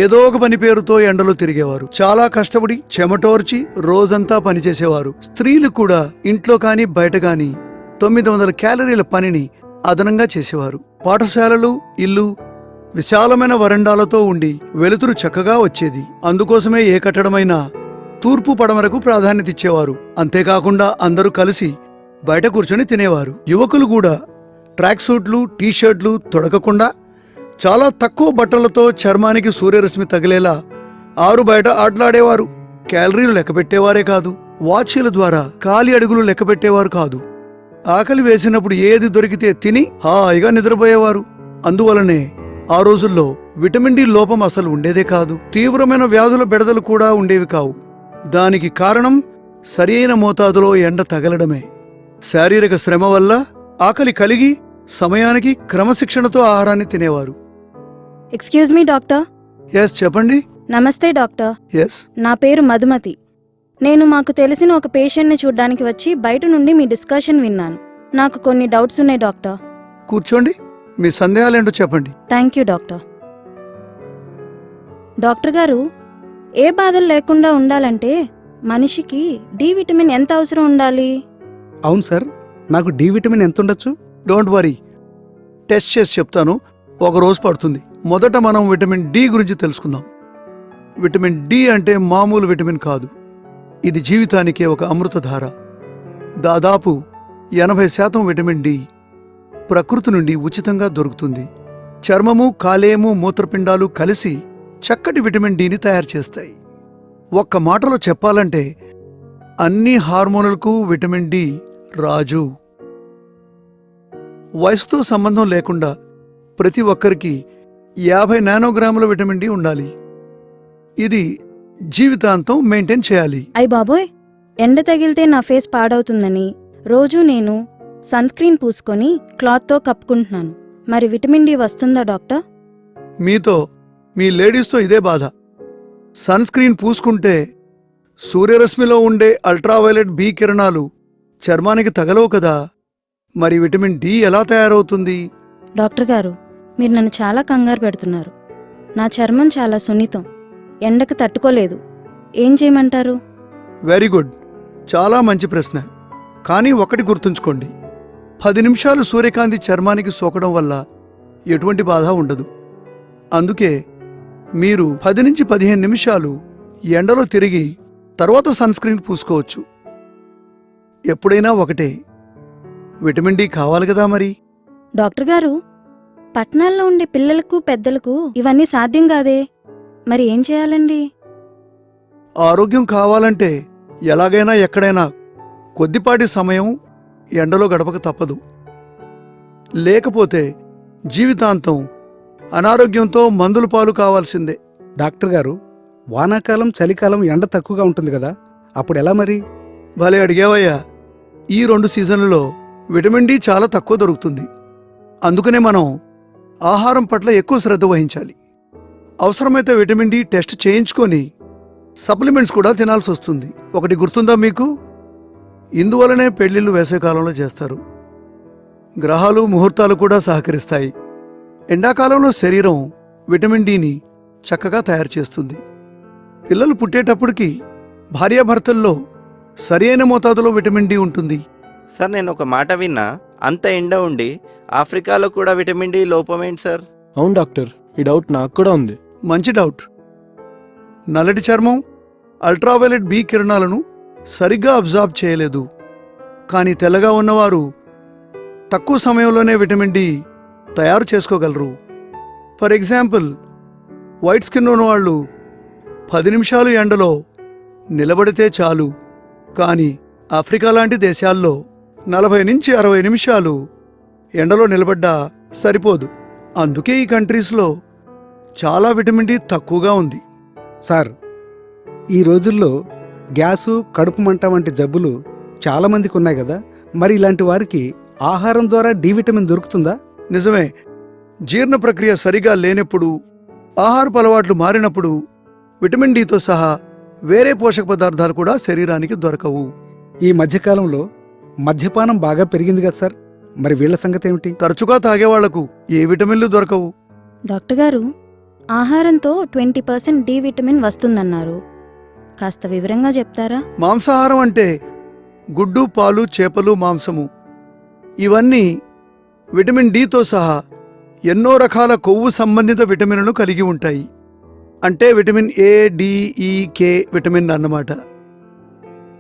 ఏదో ఒక పని పేరుతో ఎండలో తిరిగేవారు. చాలా కష్టపడి చెమటోర్చి రోజంతా పనిచేసేవారు. స్త్రీలు కూడా ఇంట్లో కానీ బయట కానీ 900 క్యాలరీల పనిని అదనంగా చేసేవారు. పాఠశాలలు, ఇల్లు విశాలమైన వరండాలతో ఉండి వెలుతురు చక్కగా వచ్చేది. అందుకోసమే ఏ కట్టడమైనా తూర్పు పడమరకు ప్రాధాన్యత ఇచ్చేవారు. అంతేకాకుండా అందరూ కలిసి బయట కూర్చొని తినేవారు. యువకులు కూడా ట్రాక్ సూట్లు, టీషర్ట్లు తొడకకుండా చాలా తక్కువ బట్టలతో చర్మానికి సూర్యరశ్మి తగిలేలా ఆరు బయట ఆటలాడేవారు. క్యాలరీలు లెక్కపెట్టేవారే కాదు, వాచీల ద్వారా కాలి అడుగులు లెక్కపెట్టేవారు కాదు. ఆకలి వేసినప్పుడు ఏది దొరికితే తిని హాయిగా నిద్రపోయేవారు. అందువలనే ఆ రోజుల్లో విటమిన్ డి లోపం అసలు ఉండేదే కాదు. తీవ్రమైన వ్యాధుల బెడదలు కూడా ఉండేవి కావు. దానికి కారణం సరియైన మోతాదులో ఎండ తగలడమే. శారీరక శ్రమ వల్ల ఆకలి కలిగి సమయానికి క్రమశిక్షణతో ఆహారాన్ని తినేవారు. Excuse me doctor. ఎస్, చెప్పండి. నమస్తే డాక్టర్. ఎస్. నా పేరు మధుమతి. నేను మాకు తెలిసిన ఒక పేషెంట్ని చూడ్డానికి వచ్చి బయట నుండి మీ డిస్కషన్ విన్నాను. నాకు కొన్ని డౌట్స్ ఉన్నాయి డాక్టర్. కూర్చోండి, మీ సందేహాలేంటో చెప్పండి. Thank you doctor. డాక్టర్ గారు, ఏ బాధలు లేకుండా ఉండాలంటే మనిషికి డి విటమిన్ ఎంత అవసరం ఉండాలి? అవును సార్, నాకు డి విటమిన్ ఎంత ఉండొచ్చు? డోంట్ వరీ, టెస్ట్ చేసి చెప్తాను. ఒక రోజు పడుతుంది. మొదట మనం విటమిన్ డి గురించి తెలుసుకుందాం. విటమిన్ డి అంటే మామూలు విటమిన్ కాదు. ఇది జీవితానికే ఒక అమృతధార. దాదాపు 80% విటమిన్ డి ప్రకృతి నుండి ఉచితంగా దొరుకుతుంది. చర్మము, కాలేయము, మూత్రపిండాలు కలిసి చక్కటి విటమిన్ డిని తయారు చేస్తాయి. ఒక్క మాటలో చెప్పాలంటే అన్ని హార్మోనులకు విటమిన్ డి రాజు. వయసుతో సంబంధం లేకుండా ప్రతి ఒక్కరికి 50 నానోగ్రాముల విటమిన్ డి ఉండాలి. ఇది జీవితాంతం మెయింటైన్ చేయాలి. అయ్ బాబోయ్, ఎండ తగిలితే నా ఫేస్ పాడవుతుందని రోజూ నేను సన్ స్క్రీన్ పూసుకొని క్లాత్తో కప్పుకుంటున్నాను. మరి విటమిన్ డి వస్తుందా డాక్టర్? మీతో, మీ లేడీస్తో ఇదే బాధ. సన్ స్క్రీన్ పూసుకుంటే సూర్యరశ్మిలో ఉండే అల్ట్రావైలెట్ బి కిరణాలు చర్మానికి తగలవు కదా. మరి విటమిన్ డి ఎలా తయారవుతుంది? డాక్టర్ గారు, మీరు నన్ను చాలా కంగారు పెడుతున్నారు. నా చర్మం చాలా సున్నితం, ఎండకు తట్టుకోలేదు. ఏం చేయమంటారు? వెరీ గుడ్, చాలా మంచి ప్రశ్న. కానీ ఒకటి గుర్తుంచుకోండి, 10 నిమిషాలు సూర్యకాంతి చర్మానికి సోకడం వల్ల ఎటువంటి బాధ ఉండదు. అందుకే మీరు 10 నుంచి 15 నిమిషాలు ఎండలో తిరిగి తర్వాత సన్ స్క్రీన్ పూసుకోవచ్చు. ఎప్పుడైనా ఒకటే, విటమిన్ డి కావాలి కదా. మరి డాక్టర్ గారు, పట్టణాల్లో ఉండే పిల్లలకు పెద్దలకు ఇవన్నీ సాధ్యం కాదే. మరి ఏం చేయాలండి? ఆరోగ్యం కావాలంటే ఎలాగైనా ఎక్కడైనా కొద్దిపాటి సమయం ఎండలో గడపక తప్పదు. లేకపోతే జీవితాంతం అనారోగ్యంతో మందుల పాలు కావాల్సిందే. డాక్టర్ గారు, వానాకాలం చలికాలం ఎండ తక్కువగా ఉంటుంది కదా, అప్పుడు ఎలా మరి? భలే అడిగావయ్యా. ఈ 2 సీజన్లలో విటమిన్ డి చాలా తక్కువ దొరుకుతుంది. అందుకనే మనం ఆహారం పట్ల ఎక్కువ శ్రద్ధ వహించాలి. అవసరమైతే విటమిన్ డి టెస్ట్ చేయించుకొని సప్లిమెంట్స్ కూడా తినాల్సి వస్తుంది. ఒకటి గుర్తుందా మీకు? ఇందువలనే పెళ్లిళ్ళు వేసవికాలంలో చేస్తారు. గ్రహాలు, ముహూర్తాలు కూడా సహకరిస్తాయి. ఎండాకాలంలో శరీరం విటమిన్ డిని చక్కగా తయారు చేస్తుంది. పిల్లలు పుట్టేటప్పటికి భార్యాభర్తల్లో సరి అయిన మోతాదులో విటమిన్ డి ఉంటుంది. సార్, నేను ఒక మాట విన్నా, అంత ఎండ ఉండి ఆఫ్రికాలో కూడా విటమిన్ డి లోపమేంటి సార్? అవును డాక్టర్, ఈ డౌట్ నాకు కూడా ఉంది. మంచి డౌట్. నల్లటి చర్మం అల్ట్రావైలెట్ బి కిరణాలను సరిగ్గా అబ్జార్బ్ చేయలేదు. కానీ తెల్లగా ఉన్నవారు తక్కువ సమయంలోనే విటమిన్ డి తయారు చేసుకోగలరు. ఫర్ ఎగ్జాంపుల్, వైట్ స్కిన్ ఉన్నవాళ్ళు 10 నిమిషాలు ఎండలో నిలబడితే చాలు. కానీ ఆఫ్రికా లాంటి దేశాల్లో 40 నుంచి 60 నిమిషాలు ఎండలో నిలబడ్డా సరిపోదు. అందుకే ఈ కంట్రీస్లో చాలా విటమిన్ డి తక్కువగా ఉంది. సార్, ఈ రోజుల్లో గ్యాసు, కడుపు మంట వంటి జబ్బులు చాలామందికి ఉన్నాయి కదా, మరి ఇలాంటి వారికి ఆహారం ద్వారా డి విటమిన్ దొరుకుతుందా? నిజమే. జీర్ణ ప్రక్రియ సరిగా లేనప్పుడు, ఆహారపు అలవాట్లు మారినప్పుడు విటమిన్ డితో సహా వేరే పోషక పదార్థాలు కూడా శరీరానికి దొరకవు. ఈ మధ్యకాలంలో మద్యపానం బాగా పెరిగింది కదా సార్, మరి వీళ్ల సంగతి ఏమిటి? తరచుగా తాగేవాళ్లకు ఏ విటమిన్లు దొరకవు. డాక్టర్ గారు, ఆహారంతో 20% డి విటమిన్ వస్తుందన్నారు. కాస్త వివరంగా చెప్తారా? మాంసాహారం అంటే గుడ్డు, పాలు, చేపలు, మాంసము, ఇవన్నీ విటమిన్ డితో సహా ఎన్నో రకాల కొవ్వు సంబంధిత విటమిన్లను కలిగి ఉంటాయి. అంటే విటమిన్ ఏ, డి, ఈ, కే విటమిన్ అన్నమాట.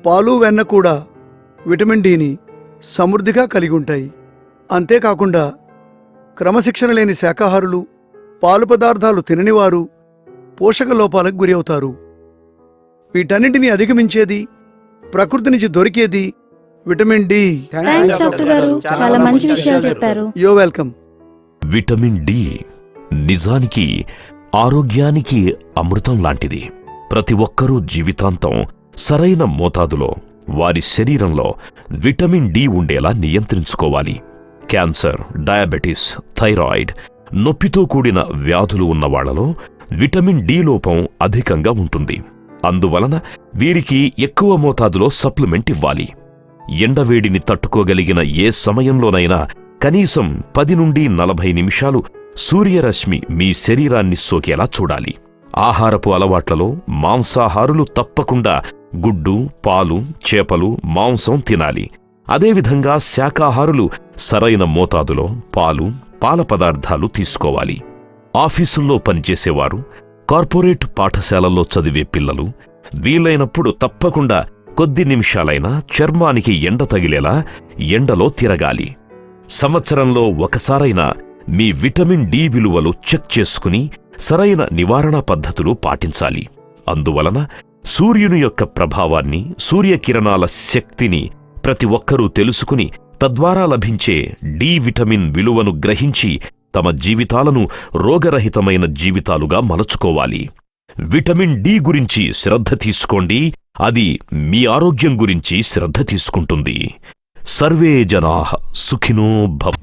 పాలు, వెన్న కూడా విటమిన్ డిని సమృద్ధిగా కలిగి ఉంటాయి. అంతేకాకుండా క్రమశిక్షణ లేని శాకాహారులు, పాలు పదార్థాలు తిననివారు పోషక లోపాలకు గురి అవుతారు. వీటన్నింటినీ అధిగమించేది, ప్రకృతి నుంచి దొరికేది విటమిన్ డి. థాంక్స్ డాక్టర్ గారు, చాలా మంచి విషయాలు చెప్పారు. Yo welcome. విటమిన్ డి నిజానికి ఆరోగ్యానికి అమృతం లాంటిది. ప్రతి ఒక్కరూ జీవితాంతం సరైన మోతాదులో వారి శరీరంలో విటమిన్ డి ఉండేలా నియంత్రించుకోవాలి. క్యాన్సర్, డయాబెటిస్, థైరాయిడ్, నొప్పితో కూడిన వ్యాధులు ఉన్నవాళ్లలో విటమిన్ డి లోపం అధికంగా ఉంటుంది. అందువలన వీరికి ఎక్కువ మోతాదులో సప్లిమెంట్ ఇవ్వాలి. ఎండవేడిని తట్టుకోగలిగిన ఏ సమయంలోనైనా కనీసం 10 నుండి 40 నిమిషాలు సూర్యరశ్మి మీ శరీరాన్ని సోకేలా చూడాలి. ఆహారపు అలవాట్లలో మాంసాహారులు తప్పకుండా గుడ్డు, పాలు, చేపలు, మాంసం తినాలి. అదేవిధంగా శాకాహారులు సరైన మోతాదులో పాలు, పాల పదార్థాలు తీసుకోవాలి. ఆఫీసుల్లో పనిచేసేవారు, కార్పొరేట్ పాఠశాలల్లో చదివే పిల్లలు వీలైనప్పుడు తప్పకుండా కొద్ది నిమిషాలైనా చర్మానికి ఎండ తగిలేలా ఎండలో తిరగాలి. సంవత్సరంలో ఒకసారైనా మీ విటమిన్ డి విలువలు చెక్ చేసుకుని సరైన నివారణ పద్ధతులు పాటించాలి. అందువలన సూర్యుని యొక్క ప్రభావాన్ని, సూర్యకిరణాల శక్తిని ప్రతి ఒక్కరూ తెలుసుకుని తద్వారా లభించే డి విటమిన్ విలువను గ్రహించి తమ జీవితాలను రోగరహితమైన జీవితాలుగా మలచుకోవాలి. విటమిన్ డి గురించి శ్రద్ధ తీసుకోండి, అది మీ ఆరోగ్యం గురించి శ్రద్ధ తీసుకుంటుంది. సర్వే జనాః సుఖినో భవ.